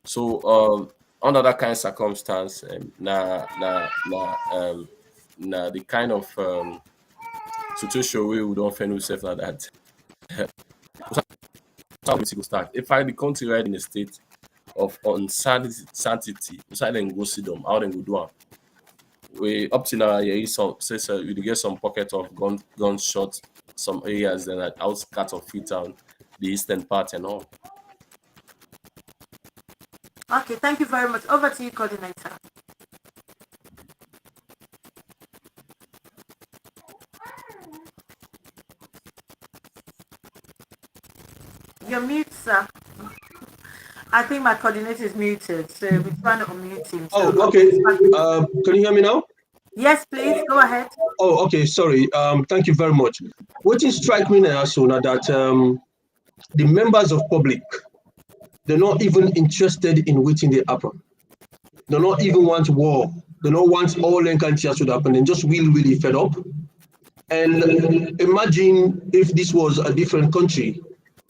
So under that kind of circumstance, the kind of situation where we don't find ourselves like that. How we start? If the country right in a state of uncertainty, inside then go see them, how then go do it. We up to now, we get some pocket of gunshots, some areas then at outskirts of Freetown, the eastern part and all. Okay, thank you very much. Over to you, coordinator. You're mute, sir. I think my coordinator is muted, so we're trying to unmute him. Oh, okay. Can you hear me now? Yes, please, go ahead. Oh, okay, sorry. Thank you very much. What is strike me now, Sona, that the members of public, they're not even interested in waiting they happen. They don't even want war. They don't want all encounters to happen. They just really fed up. And imagine if this was a different country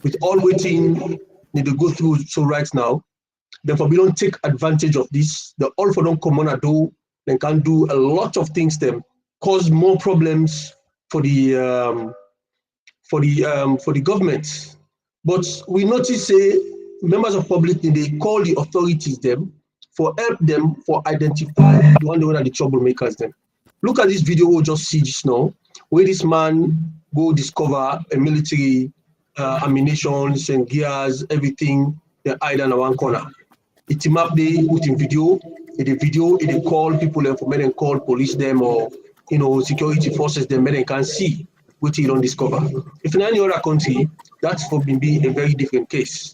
with all waiting need to go through so right now. Therefore, we don't take advantage of this. The all for them come on and do, they can do a lot of things them, cause more problems for the government. But we notice members of public they call the authorities them for help them for identify the one that the troublemakers them. Look at this video we'll just see just now, where this man go discover a military ammunitions and gears, everything they hide in one corner. It team up they put in video, they call people and for men and call police them or security forces them and can see what you don't discover. If in any other country, that's for be a very different case.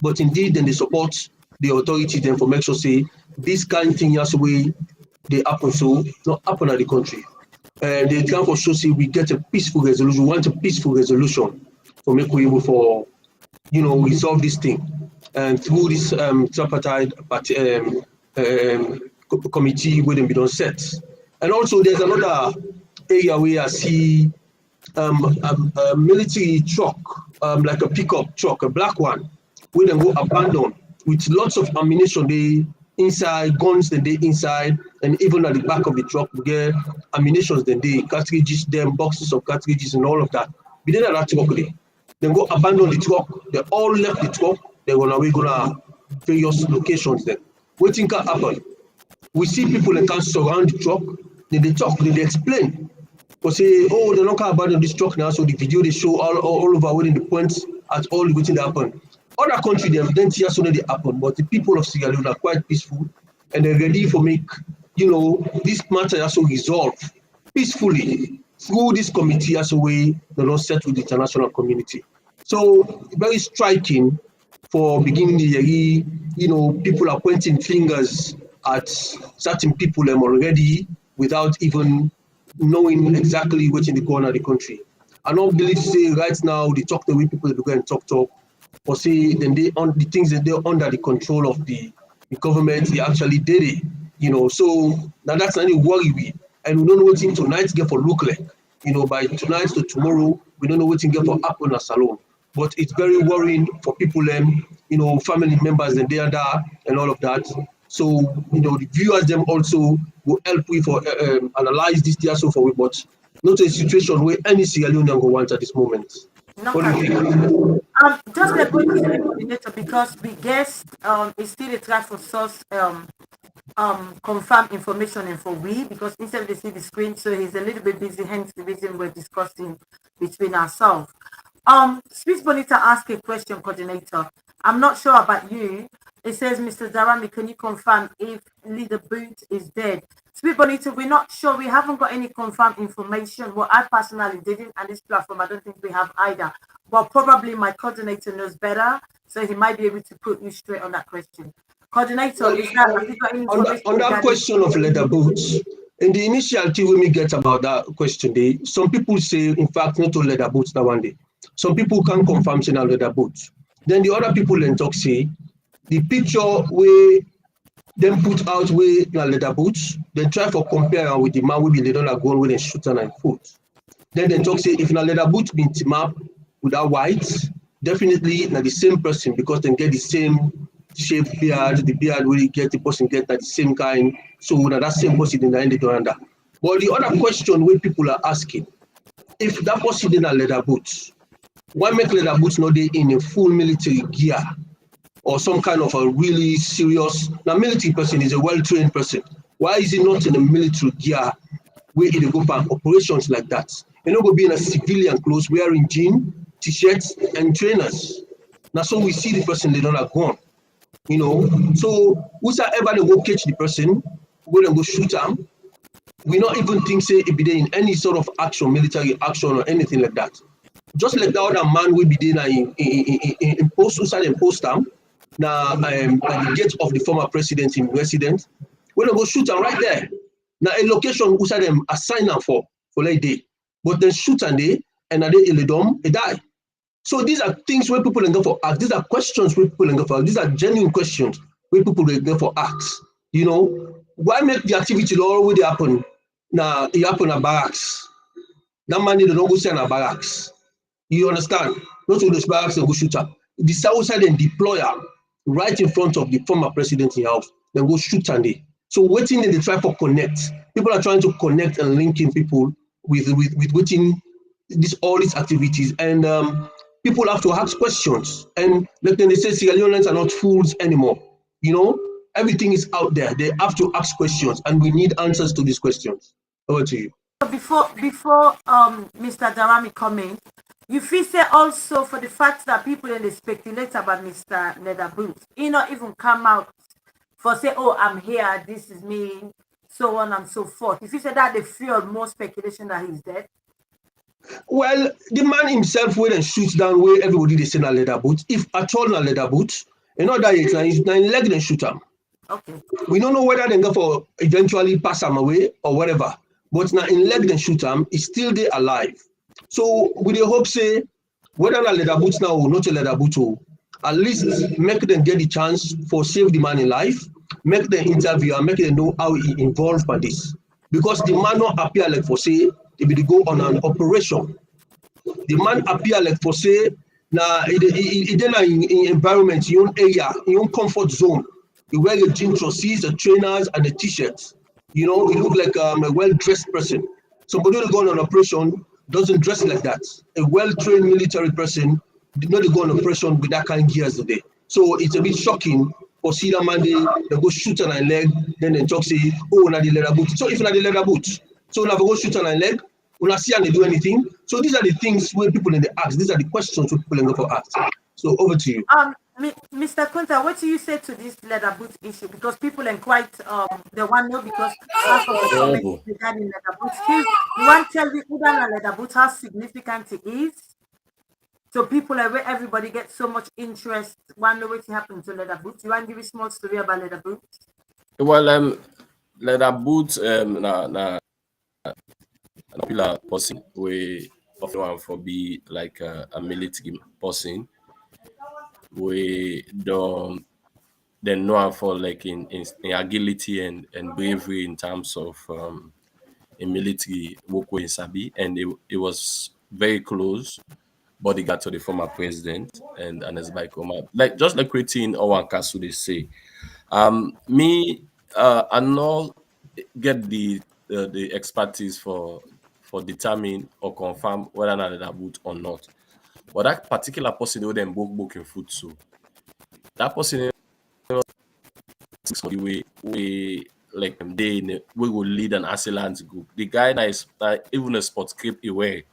But indeed, then they support the authority then for make sure say this kind of thing has way they happen so not happen at the country. And they can for sure say we get a peaceful resolution, want a peaceful resolution for make we able for resolve this thing. And through this tripartite committee where them be done set. And also there's another area where I see a military truck, like a pickup truck, a black one, where they go abandoned with lots of ammunition. They inside, guns then they inside, and even at the back of the truck we get ammunitions, then they cartridges, them boxes of cartridges and all of that. We did that truck there. Then go abandon the truck. They all left the truck. They're gonna various locations then. What think can happen? We see people that can surround the truck. Then they talk, then they explain. But say, oh, they're not gonna abandon this truck now. So the video they show all over within the points at all the thing that happened. other countries, they don't see us already happen, but the people of Sierra Leone are quite peaceful and they're ready for make, this matter also resolve peacefully through this committee as a way the law set with the international community. So very striking for beginning the year, people are pointing fingers at certain people already without even knowing exactly what's in the corner of the country. I don't believe say right now they talk the way people go and talk, or say then they on the things that they're under the control of the government, they actually did it, so now that's not a worry we, and we don't know what thing tonight get for look like, by tonight to tomorrow, we don't know what thing get for happen as alone. But it's very worrying for people, family members and they are there and all of that. So, the viewers them also will help we for analyze this there so for we, but not a situation where any Sierra Leonean go want at this moment. No, What do you think? just like going to the coordinator, because we guess it's still a try for source confirm information and for we, because instead they see the screen, so he's a little bit busy, hence the reason we're discussing between ourselves. Swiss Bonita asked a question, coordinator. I'm not sure about you. It says, Mr. Daramy, can you confirm if Leader Boot is dead? Sweet Bonita, we're not sure. We haven't got any confirmed information. Well, I personally didn't, and this platform, I don't think we have either. But probably my coordinator knows better, so he might be able to put you straight on that question. Coordinator, is that, have you got any information on that question of leather boots, in the initiality when we get about that question, some people say, in fact, not to leather boots that one day. Some people can confirm saying leather boots. Then the other people then talk say, the picture where them put out where leather boots, they try for compare with the man will be later going with a shooter and foot. Then they talk say if na leather boot been team up without white, definitely not the same person because they get the same shape beard, the beard will get the person get that the same kind. So that same person in the end they don't under. But the other question where people are asking, if that person in a leather boots, why make leather boots not they in a full military gear? Or some kind of a really serious, now military person is a well-trained person. Why is he not in a military gear where he go for operations like that? You know, go be in a civilian clothes, wearing jeans, t-shirts, and trainers. Now, so we see the person they don't have gone. So whosoever they go catch the person, go and go shoot him. We not even think say it be there in any sort of action, military action or anything like that. Just like the other man will be there in post, outside and post him. Now, at the gate of the former president in residence, we're going to go shoot them right there. Now, a location who said them assign them for like day, but then shoot and they die. So these are things where people can go for ask. These are questions where people can go for ask. These are genuine questions where people can go for ask. Why make the activity all where they happen? Now, it happen at barracks. That man, they don't go see in barracks. You understand? Not to those barracks and go shoot them. The outside and deploy them right in front of the former president's house, then go shoot and they. So waiting they try for connect. People are trying to connect and linking people with waiting all these activities. And people have to ask questions. And like then they say Sierra Leoneans are not fools anymore. Everything is out there. They have to ask questions and we need answers to these questions. Over to you. Before Mr. Daramy comment, you feel say also for the fact that people then they speculate about Mr. Leatherboot, he not even come out for say, oh, I'm here, this is me, so on and so forth. If you say that they feel more speculation that he's dead. Well, the man himself went and shoots down where everybody they say na Leatherboot. If at all na Leatherboot, that it's na in leg then shoot him. Okay. We don't know whether they go for eventually pass him away or whatever. But now in leg then shoot him, he's still there alive. So we hope say whether na leather boots now or not a leather boot, at least make them get the chance for save the man in life, make them interview and make them know how he involved by this. Because the man not appear like for say he be to go on an operation. The man appear like for say now he then in environment, your own area, your own comfort zone. You wear your gym trousers, the trainers, and the t-shirts. You look like a well-dressed person. Somebody who go on an operation doesn't dress like that. A well-trained military person did not go on operation with that kind of gears today. So it's a bit shocking for see that man they go shoot on a leg, then they talk say, oh, na the leather boot. So if na the leather boot, so now go shoot on a leg, when I see and they do anything. So these are the things where people in the ask. These are the questions where people in the for ask. So over to you. Mr. Gunther, what do you say to this leather boot issue? Because people are quite they want to know because half of the comments Horrible. regarding leather boots. Steve, you want to tell me Udan and leather boots how significant it is? So people are where everybody gets so much interest. Want to know what happened to leather boots? You want to give a small story about leather boots? Well, leather boots na popular person we often want for be like a military person we don't then know am for like in agility and bravery in terms of in military work wey in sabi, and it was very close bodyguard to the former president and his bike like just like creating Owan Kasu they say. Me, I not get the expertise for determine or confirm whether or not that boot or not. But that particular person who then book in food so that person somebody we like we will lead an assailant group. The guy that is even a sports script away.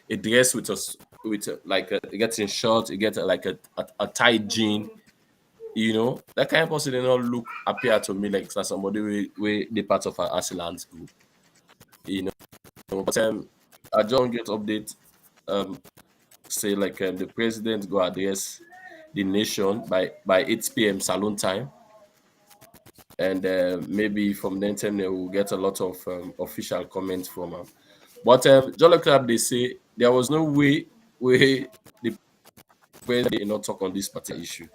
It dress with us with like it gets in short, it gets like a tight jean. You know, that kind of person did not look appear to me like somebody we the part of our assailant group. You know, but I don't get update say like the president go address the nation by 8 p.m. saloon time, and maybe from then time they will get a lot of official comments from him. But Jolly Club they say there was no way the president did not talk on this particular issue.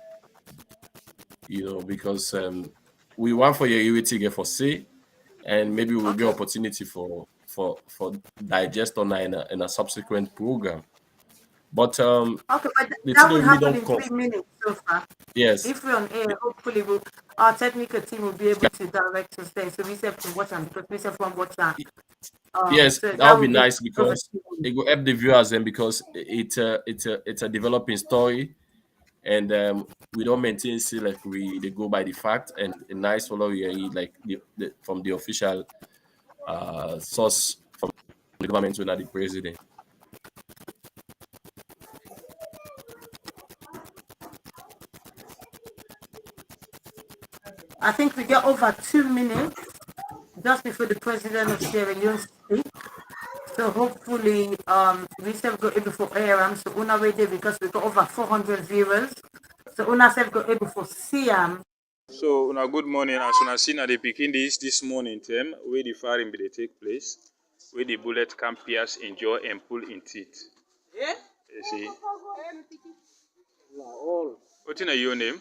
You know, because we want for your irritating for say, and maybe we'll get opportunity for digest on in a subsequent program. But Okay, but the that thing will we happen don't in come. 3 minutes so far. Yes, If we're on air, hopefully our technical team will be able to direct us there. So we have to watch them because we have one watch that. yes, So that that would will be be nice over because 3 minutes. it will help the viewers then because it's a developing story, and we don't maintain see like they go by the fact, and a nice follow here like from the official source from the government when the president. I think we get over 2 minutes just before the president of Sierra Leone speak. So hopefully, we still go able for air. So una ready because we got over 400 viewers. So una self go able for CM. So, good morning. As una see na the pikin this morning term where the firing be dey take place, where the bullet can pierce in jaw and pull in teeth. Yeah. You see. What is your name?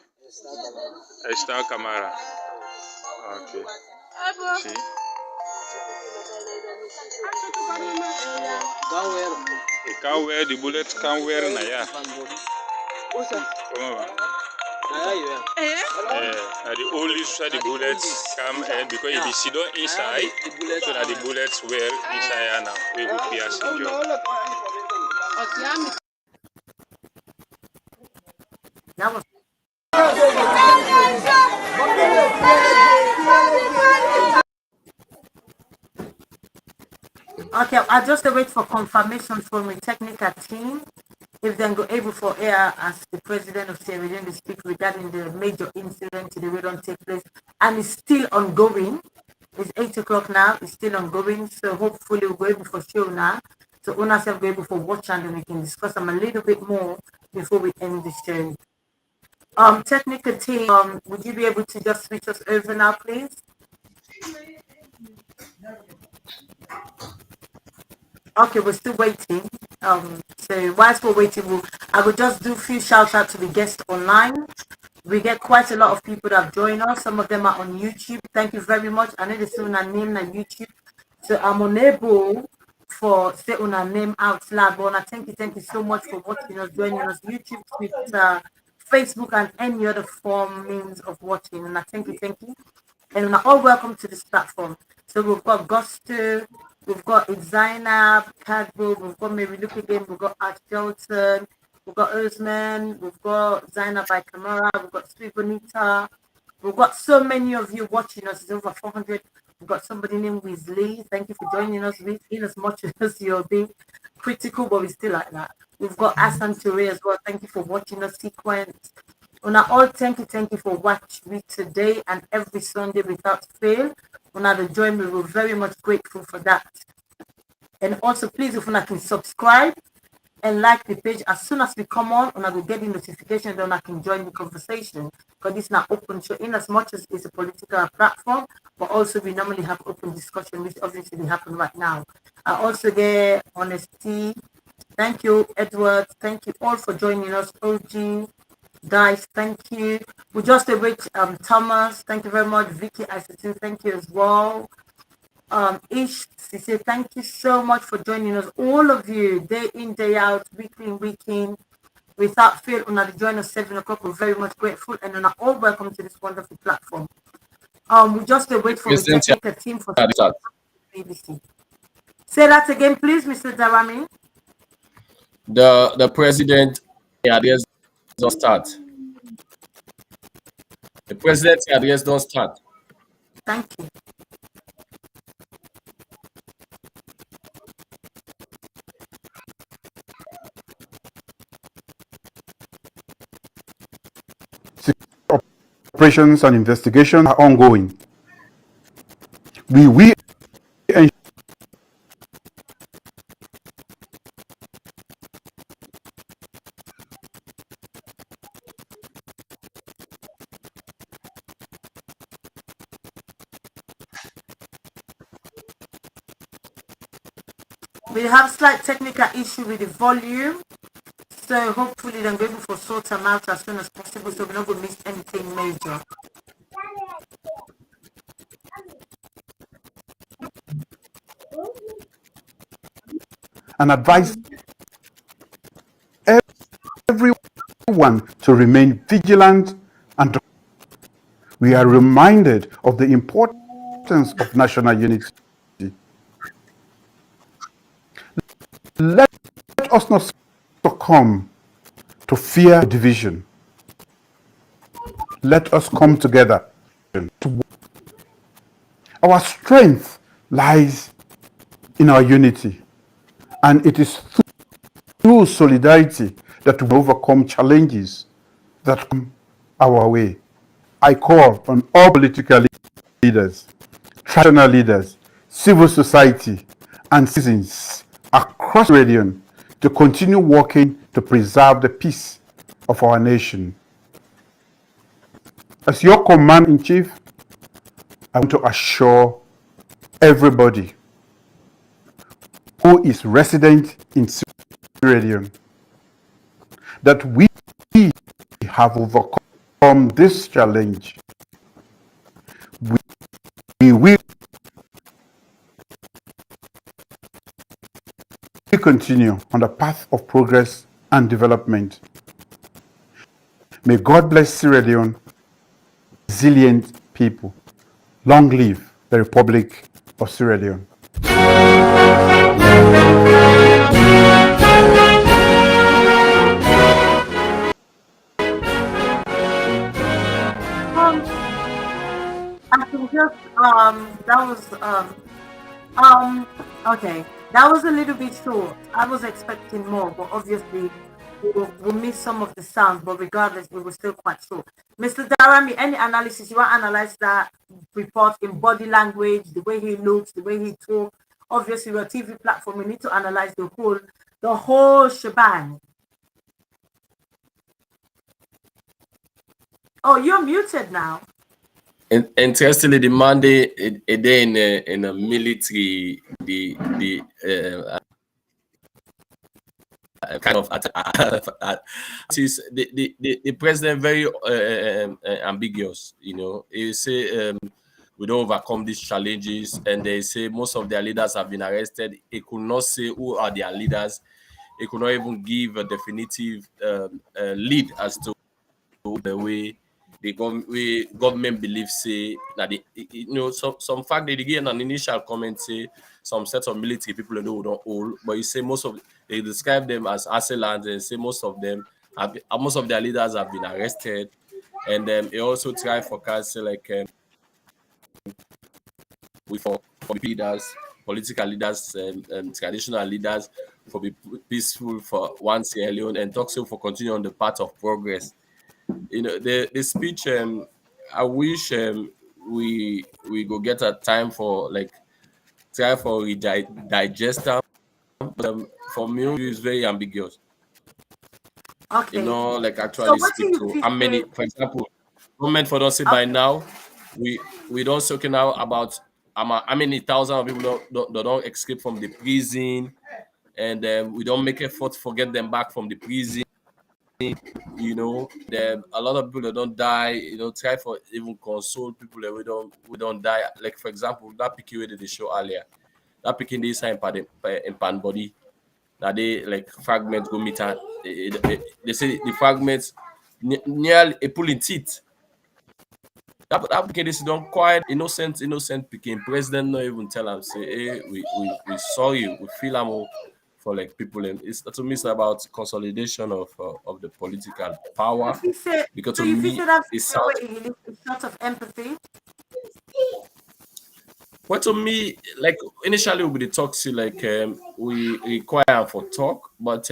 Esther Kamara. Okay. You see. He can wear the bullet can wear na ya. Come on. The only side the bullets come and because if you sit down inside, so that the bullets wear inside now. We will pierce in jaw. That was okay. I just wait for confirmation from the technical team if they go able for air as the president of Sierra Leone to speak regarding the major incident today will don't take place and it's still ongoing. It's 8 o'clock now, it's still ongoing. So hopefully we'll go able for show now. So owners have go able for watch and then we can discuss them a little bit more before we end the show. Technical team, would you be able to just switch us over now, please? Okay, we're still waiting. So whilst we're waiting, I will just do a few shout out to the guests online. We get quite a lot of people that have joined us. Some of them are on YouTube. Thank you very much. I know this is my name on YouTube. So I'm unable for say on our name out loud. But I thank you so much for watching us, joining us, YouTube, Twitter, Facebook, and any other form means of watching. And I thank you. And we're all welcome to this platform. So we've got Gusto, we've got Zainab, Cadbo, we've got Mary Look again, we've got Ash Johnson, we've got Osman, we've got Zainab by Kamara, we've got Sweet Bonita, we've got so many of you watching us, it's over 400. We've got somebody named Weasley. Thank you for joining us, in as much as you're being critical, but we still like that. We've got Asan Toure as well. Thank you for watching us, Sequence. Una all thank you for watching me today and every Sunday without fail. Una the join me, we're very much grateful for that. And also please if una can subscribe and like the page as soon as we come on, una will get the notification, then I can join the conversation. Because it's not open show in as much as it's a political platform, but also we normally have open discussion, which obviously happen right now. I also get honesty. Thank you, Edward. Thank you all for joining us. OG, guys, thank you. We just await Thomas. Thank you very much. Vicky, I see. Thank you as well. Ish, she said, thank you so much for joining us. All of you, day in, day out, week in, week in. Without fail, una join us 7 o'clock. We're very much grateful and una all welcome to this wonderful platform. We just wait for the technical team for BBC. Say that again, please, Mr. Daramy. The president address don't start. The president's address don't start. Thank you. Operations and investigations are ongoing. We have slight technical issue with the volume, so hopefully they'll be able to sort them out as soon as possible so we're not going to miss anything major. and advise everyone to remain vigilant, and we are reminded of the importance of national unity. Let us not succumb to fear division. Let us come together. Our strength lies in our unity, and it is through solidarity that we overcome challenges that come our way. I call on all political leaders, traditional leaders, civil society, and citizens across the region to continue working to preserve the peace of our nation. As your Commander-in-Chief, I want to assure everybody who is resident in Sierra Leone that we have overcome this challenge. We will continue on the path of progress and development. May God bless Sierra Leone, resilient people. Long live the Republic of Sierra Leone. I can just that was okay. That was a little bit short. I was expecting more, but obviously we'll miss some of the sounds, but regardless, we were still quite short. Mr. Daramy, any analysis you want to analyze that report in body language, the way he looks, the way he talks? Obviously, we're a TV platform. We need to analyze the whole shebang. Oh, you're muted now. Interestingly, the Monday a day in a military, the kind of the president very ambiguous. You know, he say we don't overcome these challenges, and they say most of their leaders have been arrested. He could not say who are their leaders. He could not even give a definitive lead as to the way the government believes say that some fact they gave an initial comment say some set of military people they don't hold, but you say they describe them as assailants and say most of their leaders have been arrested, and they also try for counsel like for leaders, political leaders, traditional leaders for be peaceful for one Sierra Leone and talk so for continue on the path of progress. You know, the speech. I wish we go get a time for like try for digest them. But for me, it's very ambiguous. You Okay. know, like So actually what do speak you to feel how many, say? for example, government for don't say by Okay. now, we don't talk now about how many thousand of people don't escape from the prison, and we don't make effort to get them back from the prison. You know, there a lot of people that don't die. You know, try for even console people that we don't die. Like for example, that picking they show earlier, that picking this in pan body. That they like fragments go meet and they say the fragments near a pulling teeth. That picking this don't quiet, innocent picking. President not even tell them say, hey, we saw you, we feel am for like people. And it's to me it's about consolidation of the political power. If you say, Because so to if you me say that it the way sounds it is a sort of empathy. well to me like initially we the talk see like we require for talk, but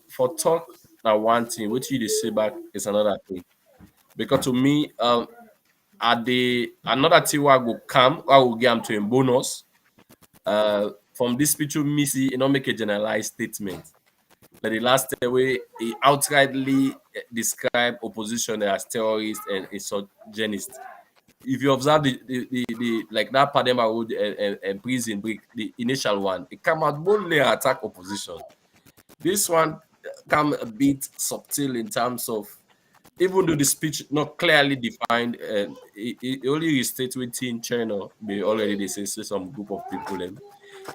for talk now one thing, what you dey say back is another thing. Because to me, at the another thing where I go come, I will get them to a bonus. From this picture, me see, you know, make a generalized statement. Like the last way, he outrightly describe opposition as terrorist and insurgenist. If you observe the like that Pademba Road and prison break, the initial one, it come out boldly attack opposition. This one come a bit subtle in terms of even though the speech not clearly defined, it only restates within China. They already they say some group of people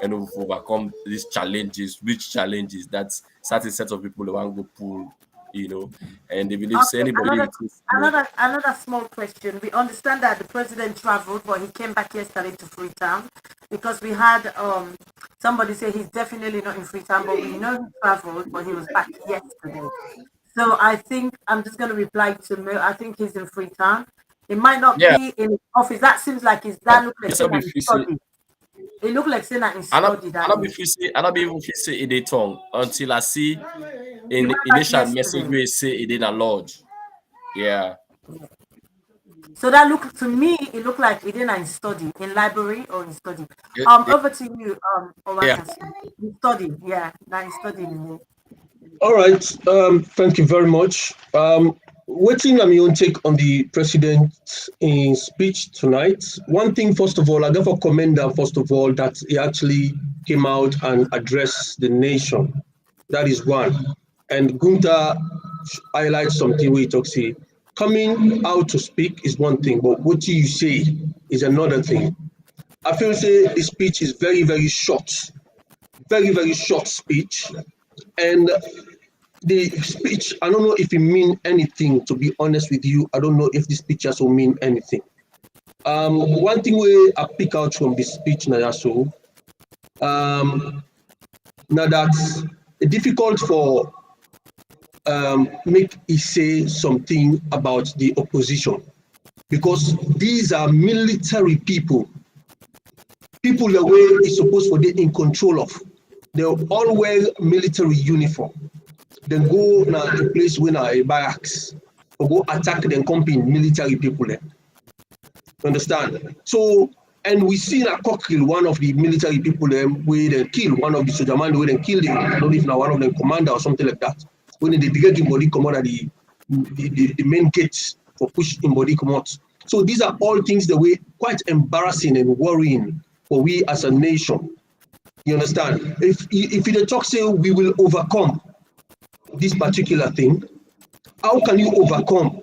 and who've overcome these challenges, which challenges that's certain set of people that want to go pull, you know, and they believe say Okay, anybody with this, you know, another small question. We understand that the president traveled, but he came back yesterday to Freetown because we had somebody say he's definitely not in Freetown, but we know he traveled, but he was back yesterday. So I think I'm just going to reply to Mo. I think he's in Freetown. It might not yeah, be in his office. That seems like that look like yes, I'll saying be that in facing. study. It look like saying that in I study. That not be facing, I not be even facing a day tongue until I see he in went the back initial message yesterday. where it say it in a lodge. Yeah. So that looked to me, it looked like it didn't in study, in library or in study. Yeah. Over to you, Yeah. in study, yeah, not in study. All right. Thank you very much. Waiting on your take on the president's speech tonight. One thing, first of all, I therefore commend him, first of all, that he actually came out and addressed the nation. That is one. And Gunther highlights something where he talks here. Coming out to speak is one thing, but what you say is another thing. I feel say the speech is very, very short. Very, very short speech. And the speech, I don't know if it mean anything, to be honest with you. I don't know if the speech also mean anything. One thing we I pick out from the speech now, so now that's difficult for make he say something about the opposition because these are military people the way is supposed to be in control of. They all wear military uniform. Then go now a place where a barracks or go attack them company military people there. Understand? So and we see that Cockrill, one of the military people where they kill one of the soldier man where they kill him. I don't know if now one of them commander or something like that. When they direct him body come out at the main gate for push him body come out. So these are all things that were quite embarrassing and worrying for we as a nation. You understand? If you talk say we will overcome this particular thing, how can you overcome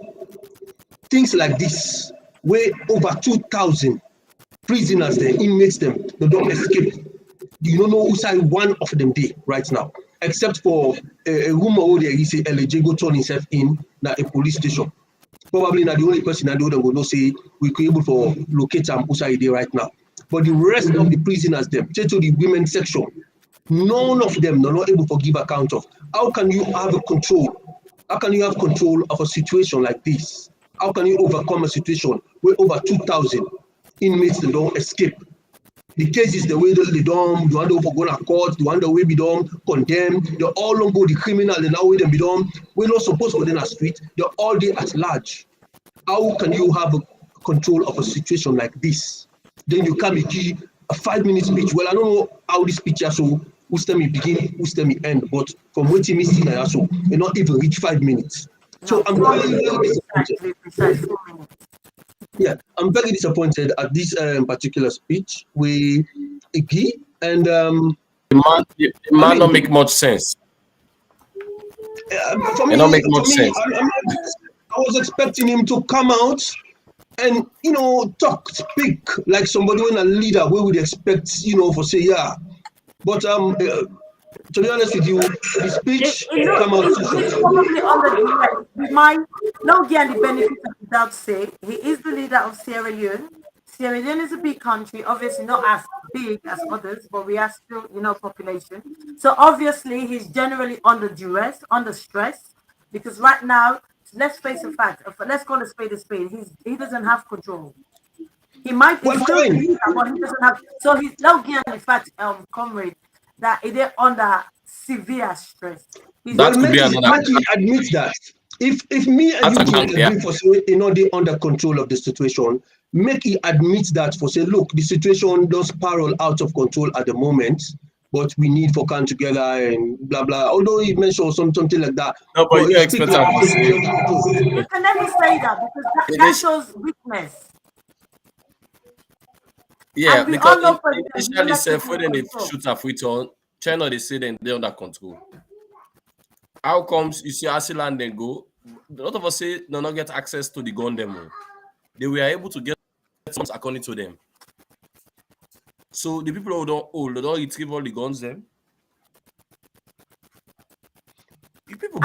things like this where over 2,000 prisoners there, inmates them, they don't escape. You don't know who side one of them did right now, except for a rumor where there is a LJ turn himself in a police station. Probably not the only person that don't know say we could able to locate them who side there right now. But the rest of the prisoners them, say to the women section, none of them are not able to give account of. How can you have a control? How can you have control of a situation like this? How can you overcome a situation where over 2,000 inmates don't escape? The cases the way they done, the one they for go to court, the one the way be done, condemned, they all don't go the criminal, they now way them be done. We're not supposed to be in a street, they're all there at large. How can you have a control of a situation like this? Then you can be a 5-minute speech. Well, I don't know how this speech is so who's tell me begin, who's tell me end, but from what you see now, so may not even reach 5 minutes. So I'm very disappointed. Yeah, I'm very disappointed at this particular speech. We agree, and it might not make much sense. For me, don't make much sense. I was expecting him to come out and talk, speak like somebody when a leader. We would expect for say yeah, but to be honest with you, the speech come out. He's probably under duress. We might not get the benefit of the doubt. Say he is the leader of Sierra Leone. Sierra Leone is a big country, obviously not as big as others, but we are still, population. So obviously he's generally under duress, under stress, because right now, let's face the fact. Let's call a spade a spade. He doesn't have control. He might be still leader, but he doesn't have. So he's not getting the fact, comrade, that it is under severe stress. That could be another. Admit that. If me and you can agree for say they under control of the situation, make it admit that for say, look, the situation does spiral out of control at the moment, but we need for come together and blah blah. Although he mentioned something like that. No, but you expect that. You can never say that because that shows weakness. Yeah, because initially self when they shoot a free turn, China they say they're under control. How comes you see Asiland then go? A lot of us say they not get access to the gun demo. They were able to get funds according to them. So the people who don't retrieve all the guns them. The people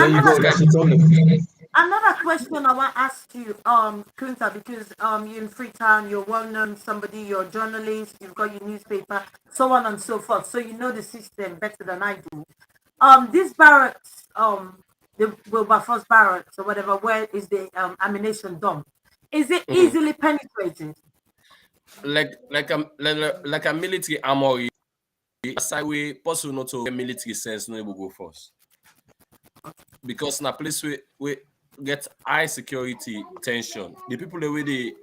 Another question I want to ask you, Gunther, because you're in Freetown, you're well known somebody, you're a journalist, you've got your newspaper, so on and so forth. So you know the system better than I do. These barracks, the Wilberforce barracks or whatever, where is the ammunition dump? Is it easily penetrated? Like a military armory, that's why we possible not to military sense no able go first. Because in a place we get high security tension. The people the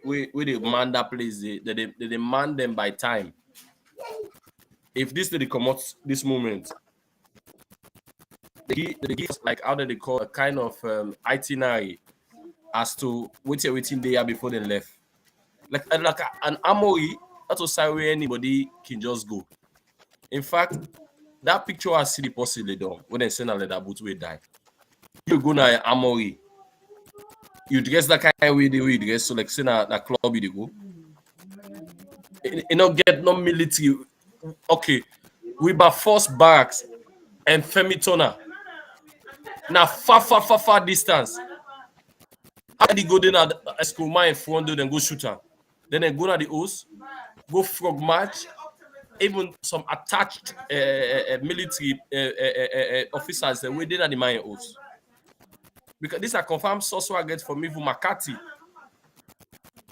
way they man that place, they man them by time. If this they come out this moment, they give like how do they call a kind of itinerary as to waiting they are before they left. Like an armory, that's also where anybody can just go. In fact, that picture I see the possibly done when they send a letter boot will die. You go to an armory, you dress that kind of way the way you dress, so like say that club you go. You don't get no military. Okay, we by force barracks and Femitona. Now far distance. How they go then at school in front of them go shoot her. Then they go to the house, go frog match, even some attached military officers the way they are the mine house. Because this are confirmed source I get from me from McCarthy.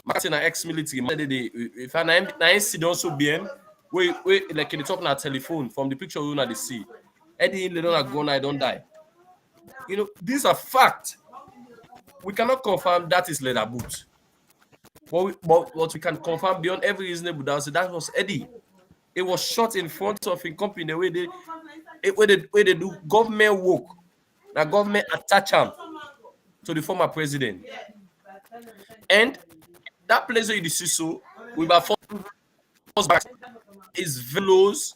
McCarthy na ex-military. If I see also BM, we like they talk on a telephone from the picture we know they see. Eddie they don't go now, I don't die. These are facts. We cannot confirm that is leather boot. What we can confirm beyond every reasonable doubt, that was Eddie. It was shot in front of a company the way they do government work. The government attach him to the former president. And that place where you see so we by force back is very close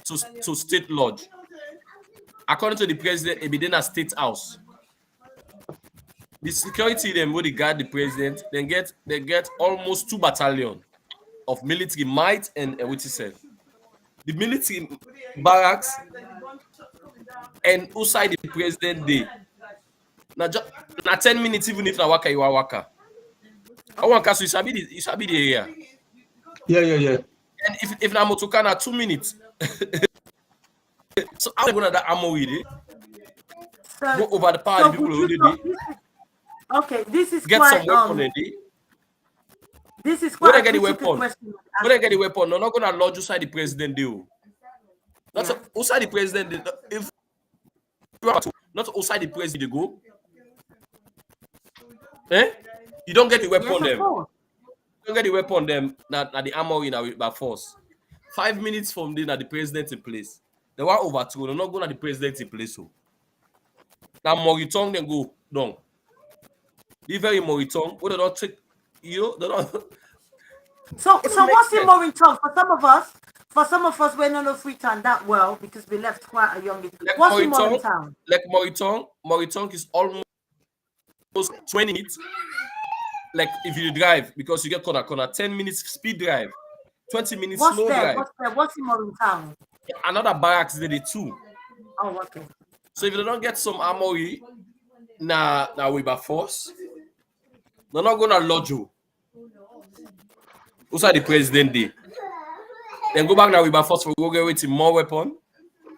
to State Lodge. According to the president, it be in a state house. The security them where they guard the president, they get almost 2 battalions of military might and which is said. The military barracks and outside the president day. Now 10 minutes even if na waka you are waka. I want to you sabi the area. Yeah. And if na motoka na 2 minutes. So how they go to that ammo with it? Go over the power people who did it. Okay, this is get quite, some weapon in it. This is Where quite they a get the critical weapon? question. Where they get the weapon? They're not gonna lodge inside the president deal. Not outside the president. If not outside the president, they go. Eh? You don't get the weapon Yes, of them. course. You don't get the weapon them. That the armory now by force. 5 minutes from then, the president in place. They were overthrown. They're not going to the president in place. So now Moritong then go down. The very Moritong, what they don't take, you know, they don't. So what's in Moritong? For some of us, we're not no Freetown that well because we left quite a young age. Like What's in Moritong? Like Moritong is almost 20 minutes. Like if you drive, because you get corner, 10 minutes speed drive, 20 minutes slow drive. What's in Moritong? Another barracks did it too. Oh, okay. So if they don't get some armory, now we by force, they're not gonna lodge you. Also the president day. Then go back now with by force for go get with more weapon.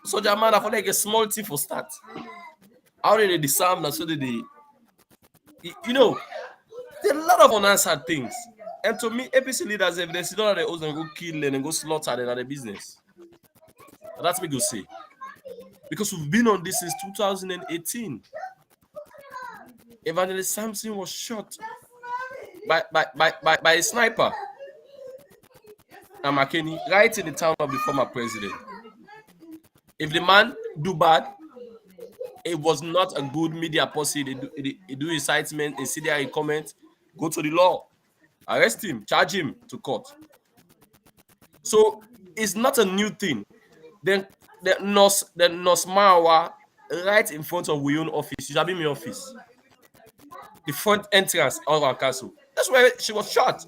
So German, I feel like a small thing for start. How did they disarm now? So did they, you know, there are a lot of unanswered things. And to me, APC leaders, if they sit down at the house and go kill them and go slaughter them at the business. And that's me go say. Because we've been on this since 2018. Evangelist Samson was shot by a sniper. And McKinney, right in the town of the former president. If the man do bad, it was not a good media policy. They do incitement, incendiary comment, go to the law, arrest him, charge him to court. So it's not a new thing. Then the Nos Mawa right in front of Yone office, you have been in my office. The front entrance of our castle. That's where she was shot.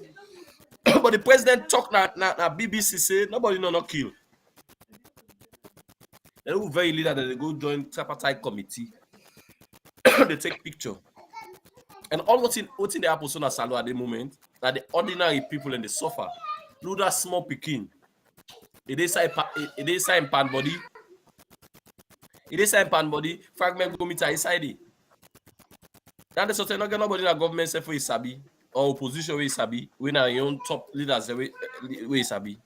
But the president talked na BBC say nobody not kill. They look very leader that they go join tripartite committee. They take picture. And all what's in the Apple Sona Salo at the moment, that the ordinary people in the suffer. Look that small picking. It is in pan body. It is in pan body. Fragment go meet inside it. Then the sort of nobody in the government say for Isabi or opposition with Isabi. We na your own top leaders with Isabi.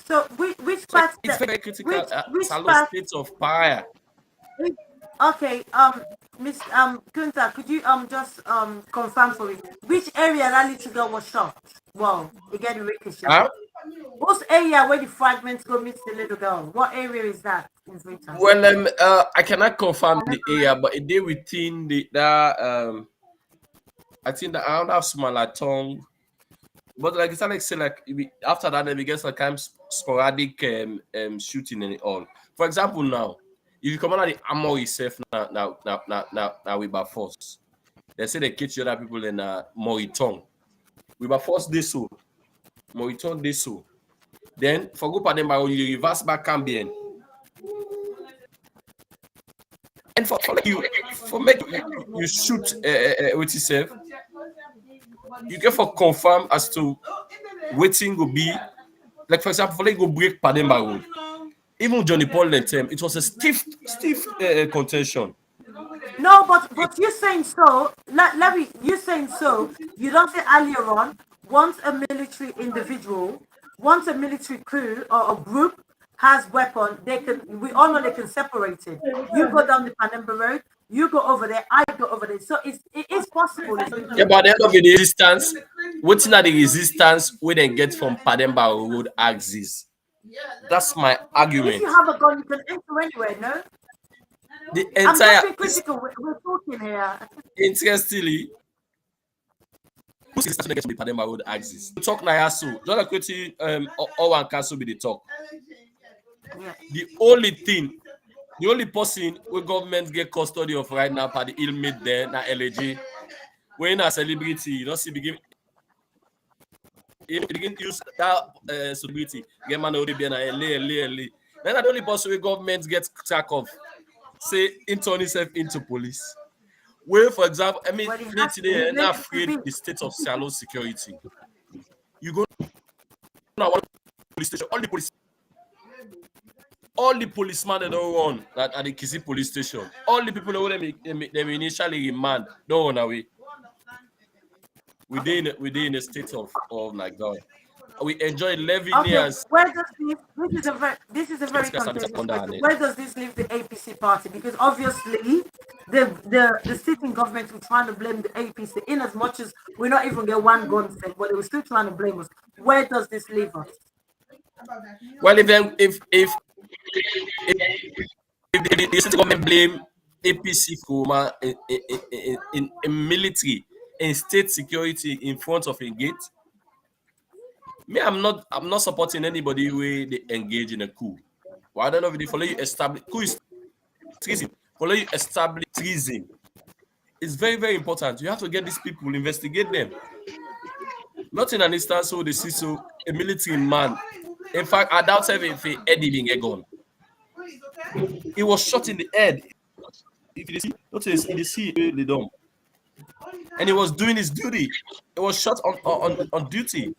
So which part? It's very critical. Which Salo state of fire. Okay, Miss Gunther, could you just confirm for me which area that little girl was shot? Wow, again ricochet. Huh? Whose area where the fragments go meet the little girl? What area is that in Freetown? Well, I cannot confirm the area, but it did within I think that around that smaller tongue. But like it's like say like after that then we get some kind of sporadic shooting and all. For example, now if you come on the ammo itself now we by force. They say they catch other people in Moritong. We by force this so. Moritong this so. Then for go them by you reverse back Cambian. And for make you shoot with yourself, you get for confirm as to waiting will be like for example, for go break Pademba Road. Even Johnny Paul and them, it was a stiff contention. No, but you're saying so. Let me. You're saying so. You don't say earlier on. Once a military individual, once a military crew or a group has weapon, we all know they can separate it. You go down the Panemba Road, you go over there, I go over there. So it is possible. Yeah, but at the end of the resistance, what's not the resistance we then get from Pademba Road axis? That's my argument. If you have a gun, you can enter anywhere, no? The I'm entire just being critical. We're talking here. Interestingly, who's the Pademba Road axis? We talk now, so just like quickly, all one castle be the talk. Yeah. The only person where government get custody of right now, by the ill-made there, na LAG, when a celebrity, you don't see begin use that celebrity, get man already be na LA. Then the only person where government gets track of, say, turn itself into police. Where, for example, I mean, today are not afraid the state of Sierra Leone security. You go now one police station, all the policemen that don't run at the Kisi police station, all the people that them initially remand don't run away. within a state of, oh my God. We enjoy 11 Okay, years. where does this is a very contentious question. Where does this leave the APC party? Because obviously the sitting government was trying to blame the APC in as much as we not even get one gun set, but they were still trying to blame us. Where does this leave us? Well, if the sitting government blame APC for in military, in state security in front of a gate, me, I'm not supporting anybody where they engage in a coup. Well, I don't know if they follow you establish coup is treason. Follow you establish treason. It's very, very important. You have to get these people, investigate them. Not in an instance where they see so a military man. In fact, I doubt if he head even get gone. He was shot in the head. If you see, notice you see the dome. And he was doing his duty. He was shot on duty.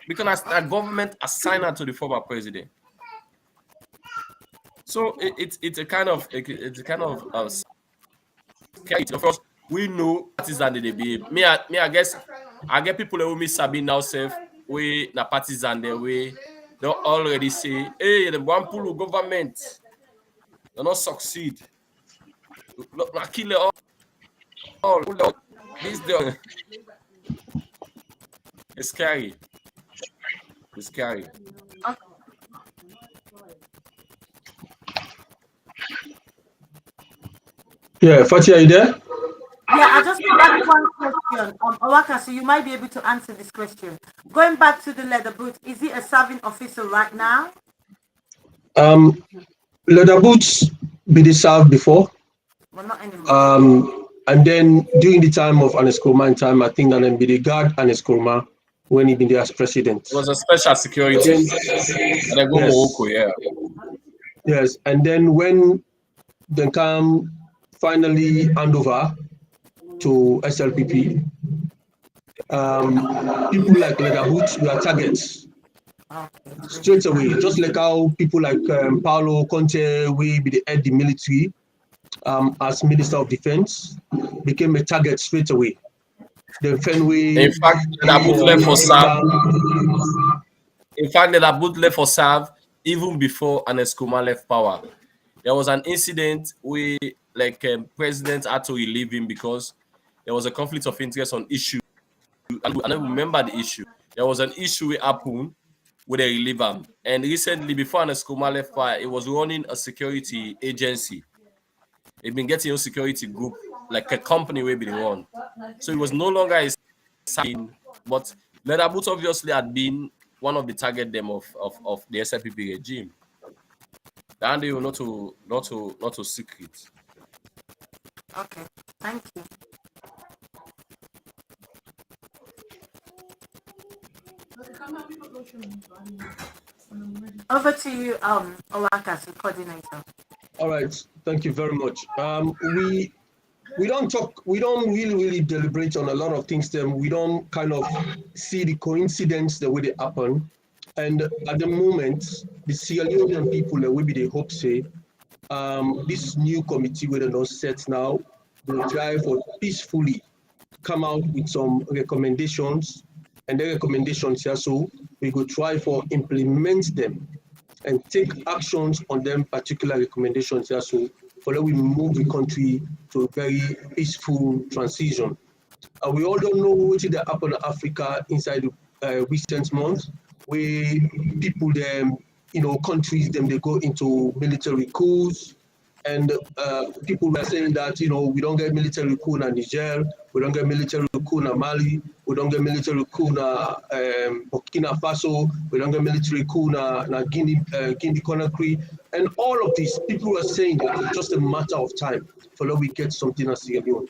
Because the government assigned her to the former president. So it's a kind of scary. Of course, we know partisan they behave. Me, I guess I get people who me sabi now self we na partisan their way. They already say, hey, the one pull government, they not succeed. Look, kill it all. This it's scary. It's scary. Yeah, Fatih, are you there? Yeah, I just have one question. Owaka, so you might be able to answer this question. Going back to the leather boot, is he a serving officer right now? Leather boots be served before. Well, not anymore. And then during the time of Ernest Koroma time, I think that then be the guard Ernest Koroma when he been there as president. It was a special security. And I go Morocco, yeah. Yes, and then when they come finally hand over to SLPP, people like Leather Boots were targets straight away. Just like how people like Paulo Conte, we be the head of the military, as Minister of Defense, became a target straight away. The Fenway. In fact, Leather Boots left for serve. In fact, Leather Boots left for serve even before Ernest Koroma left power. There was an incident where, like, president had to relieve him because there was a conflict of interest on issue. And I remember the issue. There was an issue that happened with a reliever. And recently, before Ernest Koroma left power, it was running a security agency. He'd been getting a security group, like a company where be one. So it was no longer a sign, but Leather Boots obviously had been one of the target them of the SLPP regime. And they were not to secret. Okay, thank you. Over to you, Owaka, the coordinator. All right, thank you very much. We don't really deliberate on a lot of things. Then we don't kind of see the coincidence the way they happen. And at the moment, the Sierra Leone people will be the hope say this new committee where they don't set now will try for peacefully come out with some recommendations, and the recommendations here, so we go try for implement them and take actions on them particular recommendations here, so for that we move the country to a very peaceful transition. We all don't know what did happen in Africa inside the recent months, where people them, countries them, they go into military coups, and people were saying that, we don't get military coup in Niger, we don't get military coup in Mali, we don't get military coup in Burkina Faso, we don't get military coup in Guinea Conakry, and all of these people were saying that it's just a matter of time for that we get something in Sierra Leone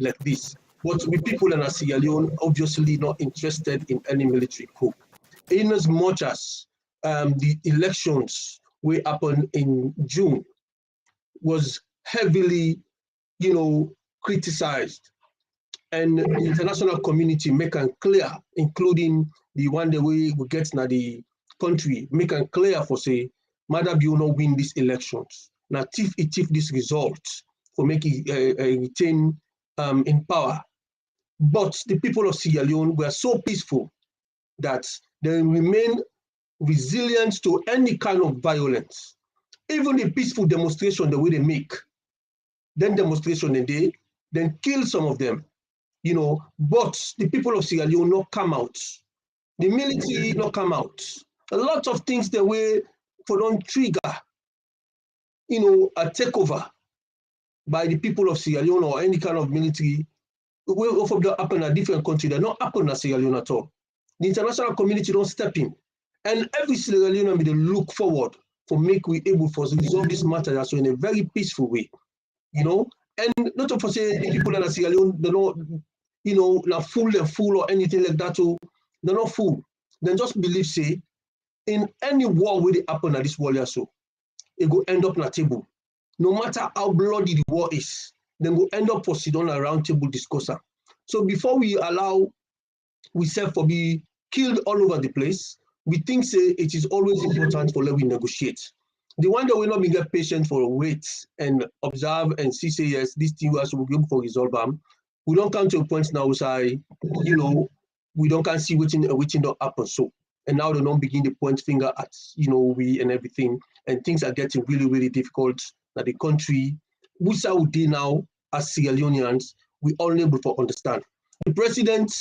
like this. But we people in Sierra Leone obviously not interested in any military coup. In as much as the elections will happen in June was heavily, criticized, and the international community make it clear, including the one that we get now the country, make it clear for say, Madam, you not win these elections. Now, if this result for making retain in power, But the people of Sierra Leone were so peaceful that they remain resilient to any kind of violence. Even the peaceful demonstration, the way they make, then demonstration and they then kill some of them, but the people of Sierra Leone not come out. The military not come out. A lot of things the way for don't trigger, a takeover by the people of Sierra Leone or any kind of military. Will of them happen in a different country. They not happen in Sierra Leone at all. The international community don't step in. And every Sierra Leone will look forward for make we able to resolve this matter so in a very peaceful way. And not to say the people in Sierra Leone, they not, not fool or anything like that. So they're not fool. They just believe, say, in any war where they happen at this war, so it will end up on a table. No matter how bloody the war is, then we'll end up for sit on a round table discussion. So before we allow ourselves to be killed all over the place, we think say it is always important for let we negotiate. The one that will not be get patient for wait and observe and see say yes, this thing was will be able to resolve them. We don't come to a point now say, we don't can see waiting don't happen. So and now they don't begin to point finger at we and everything, and things are getting really, really difficult. That the country, which are we now as Sierra Leoneans, we all able to understand. The president,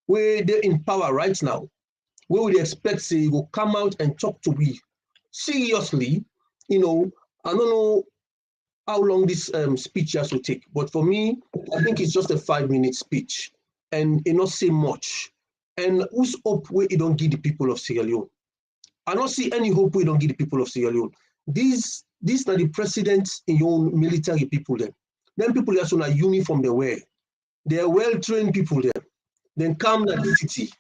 where they're in power right now, where would they expect say he will come out and talk to we seriously? I don't know how long this speech has to take, but for me, I think it's just a 5-minute speech, and it not say much. And who's hope where it don't give the people of Sierra Leone? I don't see any hope where it don't give the people of Sierra Leone. These are the presidents in your military people then. Them people that's on a uniform they wear. They are well-trained people there. Then come to the city.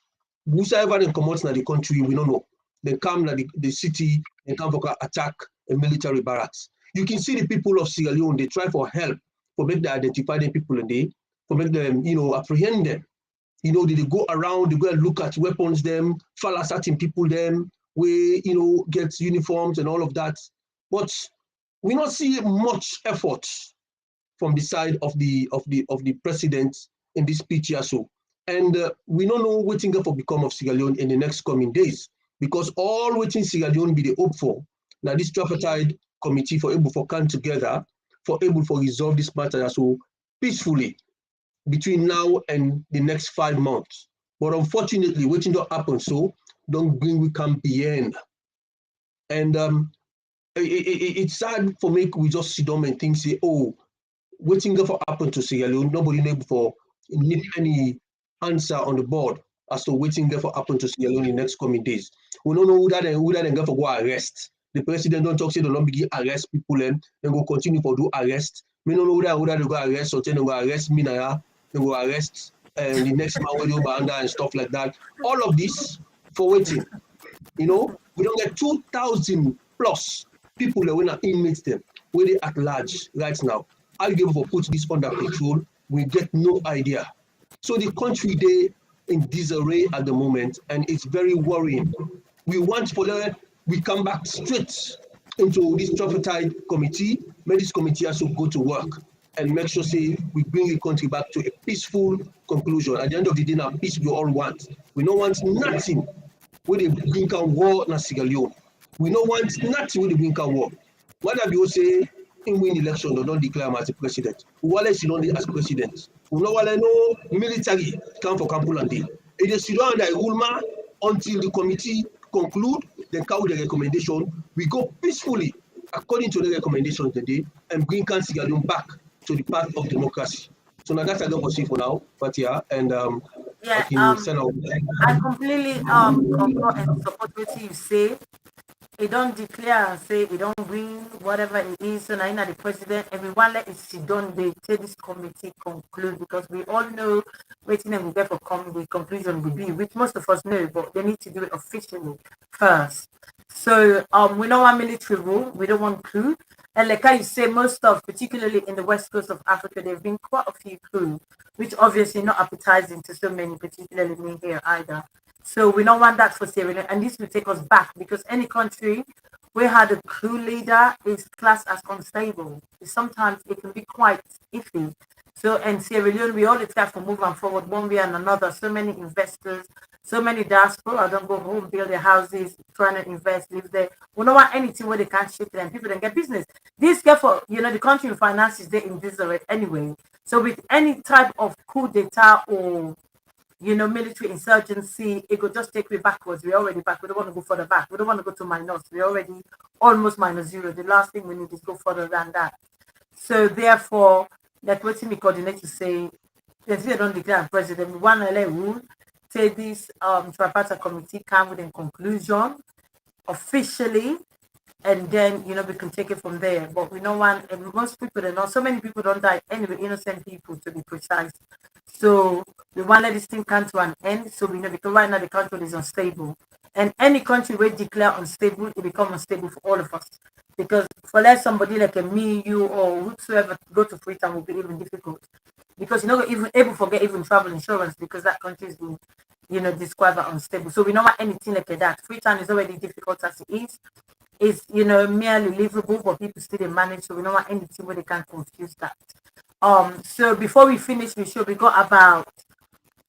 Whosoever they come out in the country, we don't know. They come to the city and come for attack a military barracks. You can see the people of Sierra Leone, they try for help, for make them identify the people and they, for make them, apprehend them. They go around, they go and look at weapons them, follow certain people them, we, get uniforms and all of that. But we not see much effort from the side of the president in this speech here. So, and we don't know what thing for become of Sierra Leone in the next coming days, because all waiting Sierra Leone be the hope for now this tripartite committee for able to come together for able to resolve this matter so peacefully between now and the next 5 months. But unfortunately, waiting don't happen. So don't bring we come beyond. And it's sad for me. We just sit down and think, say, oh, waiting for happen to Sierra Leone. Nobody need any answer on the board as to waiting for happen to Sierra Leone in the next coming days. We don't know who that go for go arrest. The president don't talk, say they don't begin arrest people and then go continue for do arrest. We don't know who that they go arrest, or then they go arrest Minaya, they go arrest the next man with Obanda and stuff like that. All of this for waiting. We don't get 2,000 plus people that when inmates them, where they at large right now. Are you able to put this under control? We get no idea. So the country they in disarray at the moment, and it's very worrying. We want we come back straight into this tripartite committee, make this committee also go to work and make sure say we bring the country back to a peaceful conclusion. At the end of the day, now peace we all want. We don't want nothing with the bring on war in Sierra Leone. We don't want nothing with the bring on war. What have you say in win election, they don't declare him as a president. Wale is not as president. We know wale no military come for Kampulande. It is sit down under a rulema until the committee conclude, then carry the recommendation. We go peacefully according to the recommendation today and bring Sierra Leone back to the path of democracy. So now that's I don't see for now, but yeah, and I completely concur and support what you say. It don't declare and say it don't win whatever it is. So now the president, everyone let it sit down. They take this committee conclude, because we all know waiting and we get for the conclusion will be, which most of us know, but they need to do it officially first. So we don't want military rule. We don't want coup. And like I say, most of, particularly in the west coast of Africa, there have been quite a few coups, which obviously not appetizing to so many, particularly me here either. So we don't want that for Sierra Leone, and this will take us back, because any country where had a coup leader is classed as unstable. Sometimes it can be quite iffy. So, and Sierra Leone, we always have to move on forward one way and another. So many investors, so many diaspora don't go home, build their houses, trying to invest, live there. We don't want anything where they can't ship them. People don't get business. This, therefore, the country finances they in disarray anyway. So with any type of coup d'etat or military insurgency, it could just take me backwards. We're already back. We don't want to go further back. We don't want to go to minus. We're already almost -0. The last thing we need is go further than that. So therefore, like what me coordinate to say, they don't declare president. We want to let rule. Say this tripartite committee come with a conclusion officially, and then we can take it from there. But we don't want, and most people don't know, so many people don't die anyway, innocent people to be precise. So we want to let this thing come to an end. So we know, because right now the country is unstable, and any country will declare unstable, it becomes unstable for all of us. Because for let somebody like me, you, or whosoever go to Freetown will be even difficult. Because you're not even able to get even travel insurance, because that country is being, described as unstable. So we don't want anything like that. Freetown is already difficult as it is. It's merely livable, but people still manage. So we don't want anything where they can confuse that. So before we finish the show, we got about,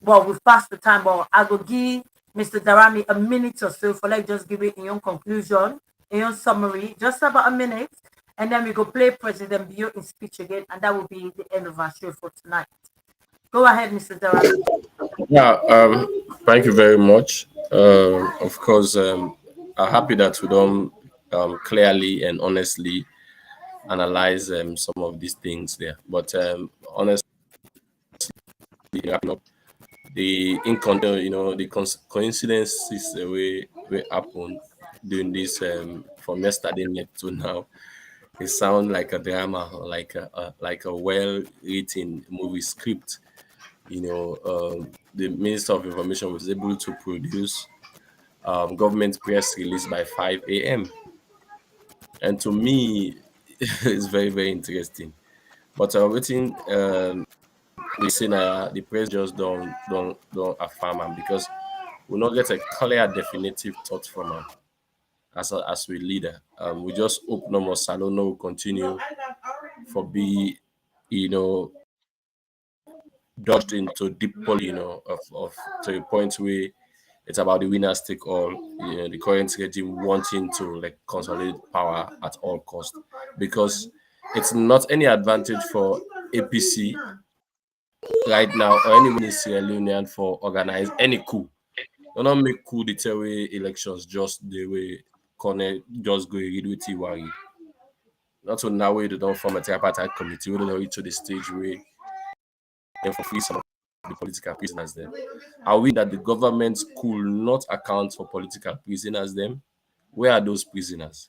we've passed the time, but I will give Mr. Daramy a minute or so for just give it in your conclusion, in your summary, just about a minute, and then we go play President Bio in speech again, and that will be the end of our show for tonight. Go ahead, Mr. Daramy. Yeah, thank you very much. Of course, I'm happy that we don't clearly and honestly analyze some of these things there. But honestly, the encounter, the coincidences we happen doing this from yesterday night to now, it sounds like a drama, like a well-written movie script. The Minister of Information was able to produce government press release by 5 a.m. And to me, it's very, very interesting. But waiting, we see now the press just don't affirm him, because we not get a clear, definitive thought from him as we leader. We just hope no more Salon will continue for be, dodged into deep pool, of to a point where it's about the winners take all. The current regime wanting to consolidate power at all cost, because it's not any advantage for APC right now or anyone in Sierra Leone for organize any coup. Do not make coup the way elections just the way Corner just go read with Iwari. Not so now we don't form a tripartite committee. We don't reach to the stage where and for free some of the political prisoners there. Are we that the government could not account for political prisoners then? Where are those prisoners?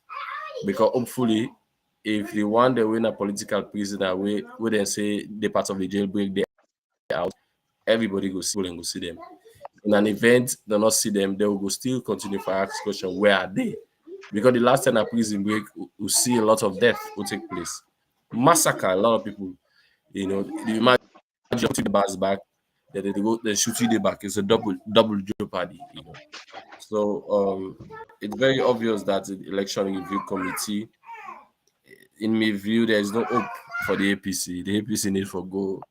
Because hopefully, if they want to win a political prisoner, we then say the part of the jailbreak they out, everybody go see them. In an event, they not see them, they will go still continue for ask question, where are they? Because the last time a prison break, we see a lot of death will take place. Massacre, a lot of people, the imagine the bars back, that they shoot you the back. It's a double jeopardy, So it's very obvious that the election review committee, in my view, there is no hope for the APC. The APC need for go,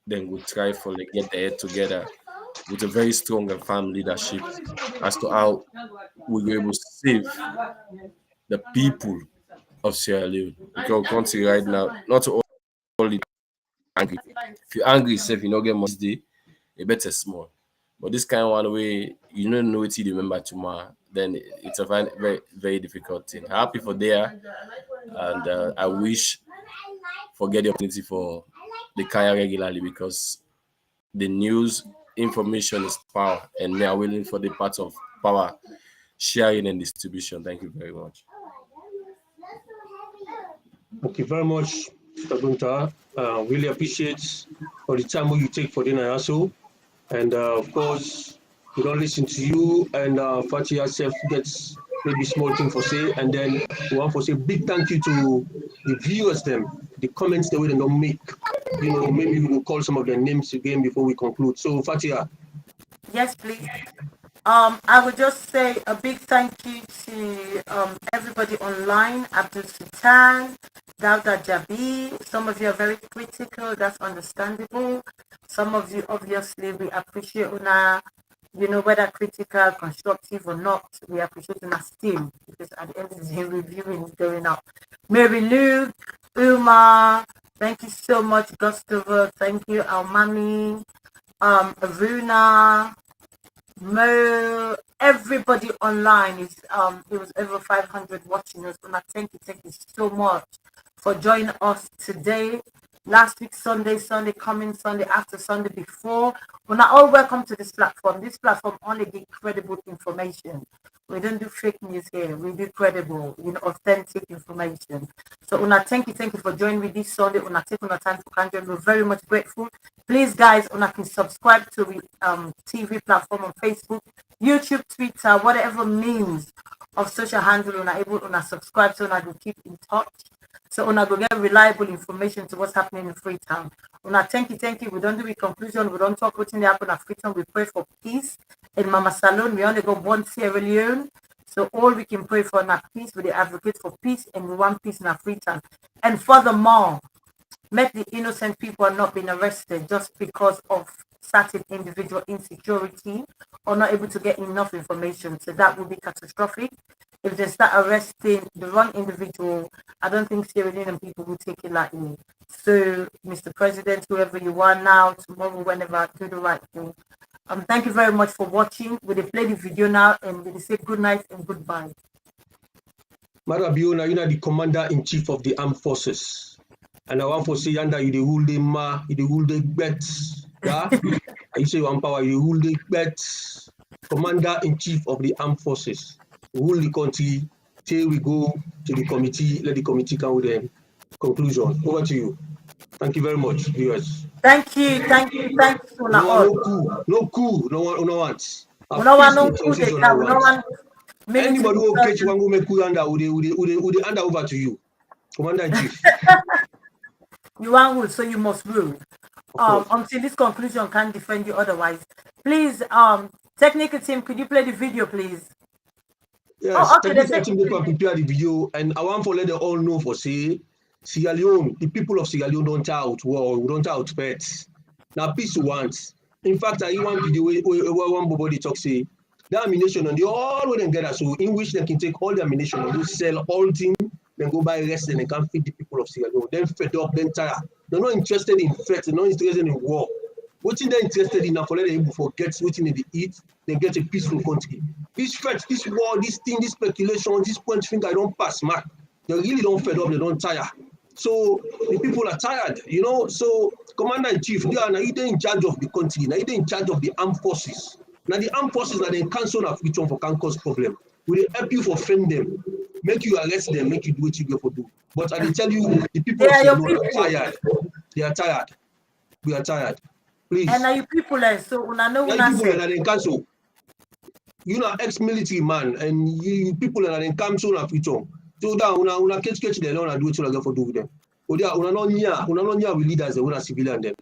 then we'll try for get their head together with a very strong and firm leadership as to how we will able to save the people of Sierra Leone. Because country right now, not only angry. If you're angry, if you don't get much day, a better small. But this kind of one way, you don't know what you remember tomorrow, then it's a very, very difficult thing. Happy for there, and I wish for get the opportunity for the Kaya regularly, because the news information is power, and they are willing for the part of power sharing and distribution. Thank you very much. Thank you very much, Mr. Gunther. Really appreciate all the time you take for the NIASO. And of course, we don't listen to you, and Fatih herself gets maybe small thing for say, and then we want to say big thank you to the viewers, the comments that we don't make. Maybe we will call some of their names again before we conclude. So Fatih. Yes, please. I would just say a big thank you to everybody online, Abdul Sultan, Dawda Jabi, some of you are very critical, that's understandable. Some of you, obviously, we appreciate una, whether critical, constructive or not, we appreciate una still, because at the end of the day, reviewing is going up. Mary Luke, Uma, thank you so much. Gustavo, thank you. Almami, Aruna, Mo, everybody online is it was over 500 watching us. And I thank you so much for joining us today. Last week Sunday, coming Sunday, after Sunday before. We're not all welcome to this platform. This platform only gives credible information. We don't do fake news here. We do credible, authentic information. So Una, thank you for joining me this Sunday. Una, take una time for Kanjo. We're very much grateful. Please, guys, Una can subscribe to the TV platform on Facebook, YouTube, Twitter, whatever means of social handle. Una able Una subscribe so Una will keep in touch. So Una go get reliable information to what's happening in Freetown. Una, thank you. We don't do a conclusion. We don't talk what's in the happen at Freetown. We pray for peace. In Mama Salon, we only got one Sierra Leone. So all we can pray for now peace. We advocate for peace, and we want peace in our Freetown. And furthermore, make the innocent people not being arrested just because of certain individual insecurity or not able to get enough information. So that would be catastrophic. If they start arresting the wrong individual, I don't think Sierra Leone people will take it lightly. So, Mr. President, whoever you are now, tomorrow, whenever, do the right thing. Thank you very much for watching. We'll play the video now and we'll say good night and goodbye. Madam Biona, you are the commander-in-chief of the armed forces. And I want to say that you the rule the bets. Yeah? You say you want power, you rule the bets. Commander-in-chief of the armed forces. Rule the country till we go to the committee, let the committee come with a conclusion. Over to you. Thank you very much, viewers. Thank you. No coup. No one wants. Anybody who catch you want to make coup under, would hand over to you, Commander-in-Chief. You are rule, so you must rule. Until this conclusion can defend you otherwise. Please, technical team, could you play the video, please? Yes, technical team can prepare the video, and I want to let them all know for say, Sierra Leone, the people of Sierra Leone don't out war, we don't out pets. Now peace we want. In fact, I want video where one body talk say the ammunition and they all will then gather so in which they can take all the ammunition and go sell all things, then go buy rest and they can feed the people of Sierra Leone. Then fed up, then tired. They're not interested in threats, they're not interested in war. What they're interested in now for let them able forget what they eat, then get a peaceful country. This threat, this war, this thing, this speculation, this point finger, I don't pass mark. They really don't fed up, they don't tire. So the people are tired, So Commander-in-Chief, they are now either in charge of the country, now either in charge of the armed forces. Now the armed forces now they cancel of which one for can cause problem. We will help you for friend them, make you arrest them, make you do what you go for do. But I will tell you, the people are tired. They are tired. We are tired. Please. And are you people so una know una people that they cancel. You know ex-military man and you people that they cancel of which one. So that una catch them and do what you like for do with them. Una not near with leaders and una civilian them.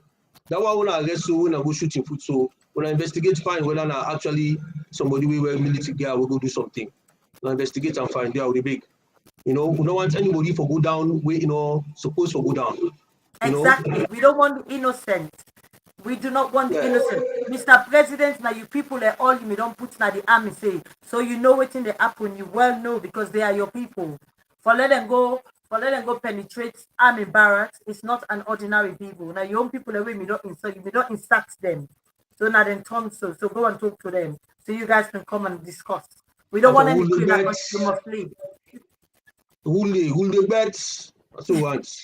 That one una arrest so una go shooting foot so una investigate find whether na actually somebody we were military guy will go do something. Una investigate and find there the big. We don't want anybody for go down where supposed to go down. Exactly. We don't want the innocent. We do not want the innocent. Mr. President, now you people are all you don't put now the army say. So you know what's in the happen, you well know because they are your people. For let them go penetrate army barracks, it's not an ordinary people. Now your own people away, we don't insult you, we don't instruct them. So now then turn so go and talk to them. So you guys can come and discuss. We don't want any criminal, but you must leave. Who the bets? So once.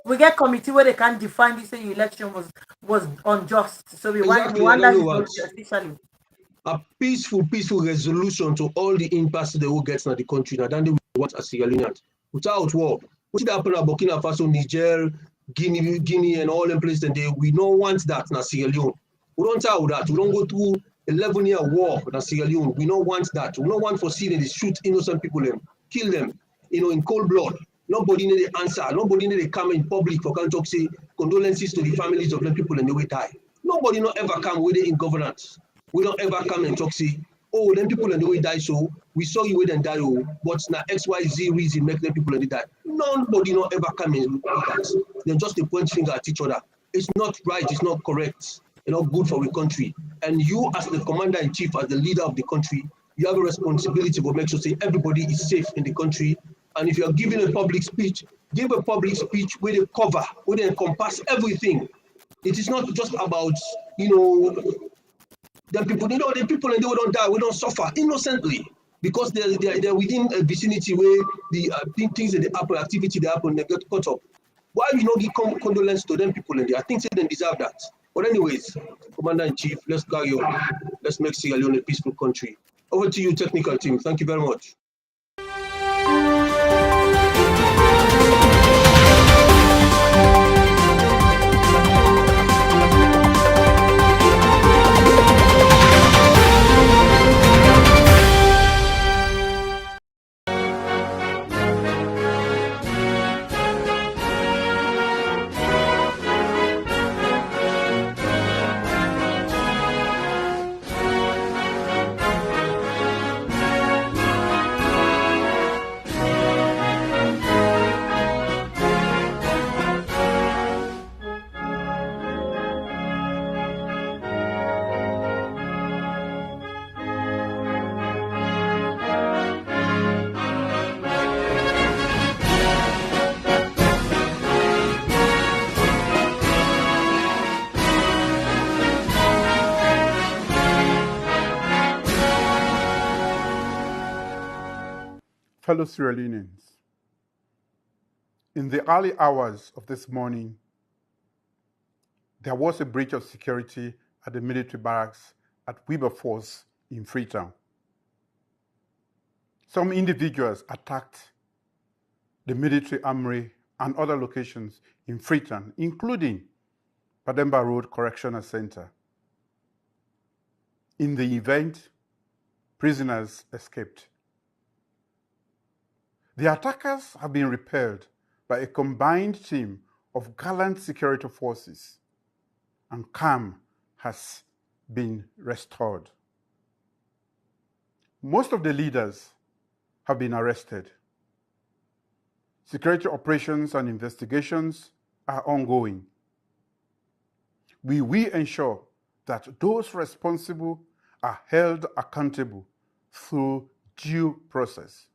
We get committee where they can define this election was unjust. So we want that officially. A peaceful resolution to all the impasse they will get in the country. Now then they want a Sierra Leone. Without war. What did happen at Burkina Faso, Niger, Guinea and all them places and we don't want that in Sierra Leone. We don't tell that. We don't go through 11-year war in Sierra Leone. We don't want that. We don't want for seeing they shoot innocent people them, kill them, in cold blood. Nobody need to answer. Nobody need to come in public for can talk say condolences to the families of the people and they will die. Nobody not ever come with it in governance. We don't ever come and talk say oh, then people and the way die, so we saw you wait and die, oh, but now XYZ reason make them people and they die. Nobody not ever come in with that. They just they point finger at each other. It's not right, it's not correct, it's not good for the country. And you, as the commander-in-chief, as the leader of the country, you have a responsibility to make sure say everybody is safe in the country. And if you are giving a public speech, give a public speech with a cover, with it encompass everything. It is not just about, the people, the people and they don't die, we don't suffer innocently because they're within a vicinity where the things that happen, activity that happen, they get caught up. Why we not give condolence to them people in there? I think they deserve that. But anyways, Commander-in-Chief, let's carry on. Let's make Sierra Leone a peaceful country. Over to you, technical team. Thank you very much. Fellow Sierra Leoneans, in the early hours of this morning, there was a breach of security at the military barracks at Wilberforce in Freetown. Some individuals attacked the military armory and other locations in Freetown, including Pademba Road Correctional Center. In the event, prisoners escaped. The attackers have been repelled by a combined team of gallant security forces, and calm has been restored. Most of the leaders have been arrested. Security operations and investigations are ongoing. We will ensure that those responsible are held accountable through due process.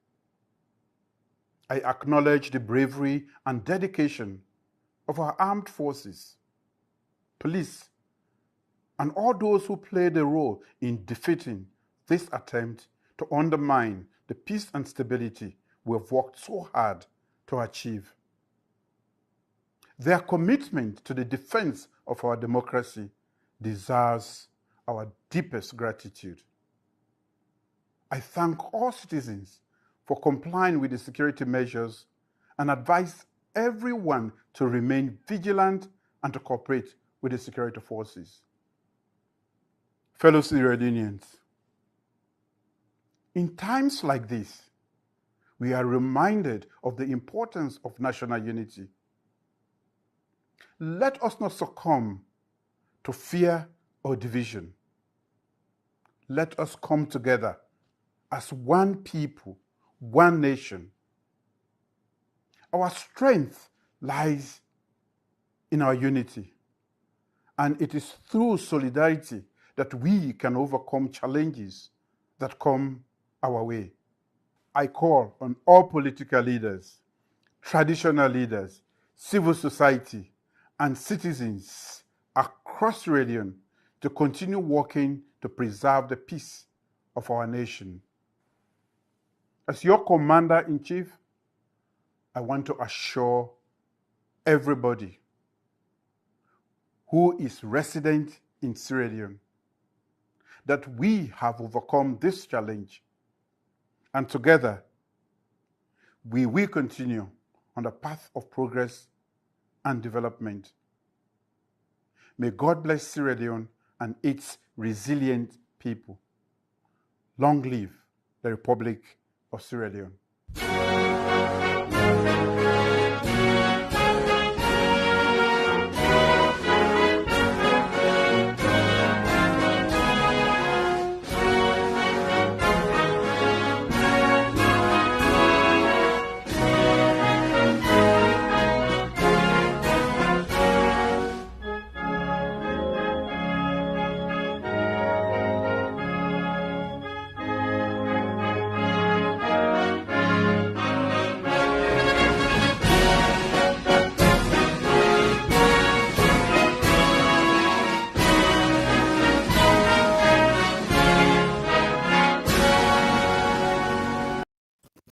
I acknowledge the bravery and dedication of our armed forces, police, and all those who played a role in defeating this attempt to undermine the peace and stability we have worked so hard to achieve. Their commitment to the defense of our democracy deserves our deepest gratitude. I thank all citizens for complying with the security measures and advise everyone to remain vigilant and to cooperate with the security forces. Fellow Sierra Leoneans, in times like this, we are reminded of the importance of national unity. Let us not succumb to fear or division. Let us come together as one people, one nation. Our strength lies in our unity, and it is through solidarity that we can overcome challenges that come our way. I call on all political leaders, traditional leaders, civil society, and citizens across Sierra Leone to continue working to preserve the peace of our nation. As your Commander-in-Chief, I want to assure everybody who is resident in Sierra Leone that we have overcome this challenge, and together we will continue on the path of progress and development. May God bless Sierra Leone and its resilient people. Long live the Republic of Sierra Leone.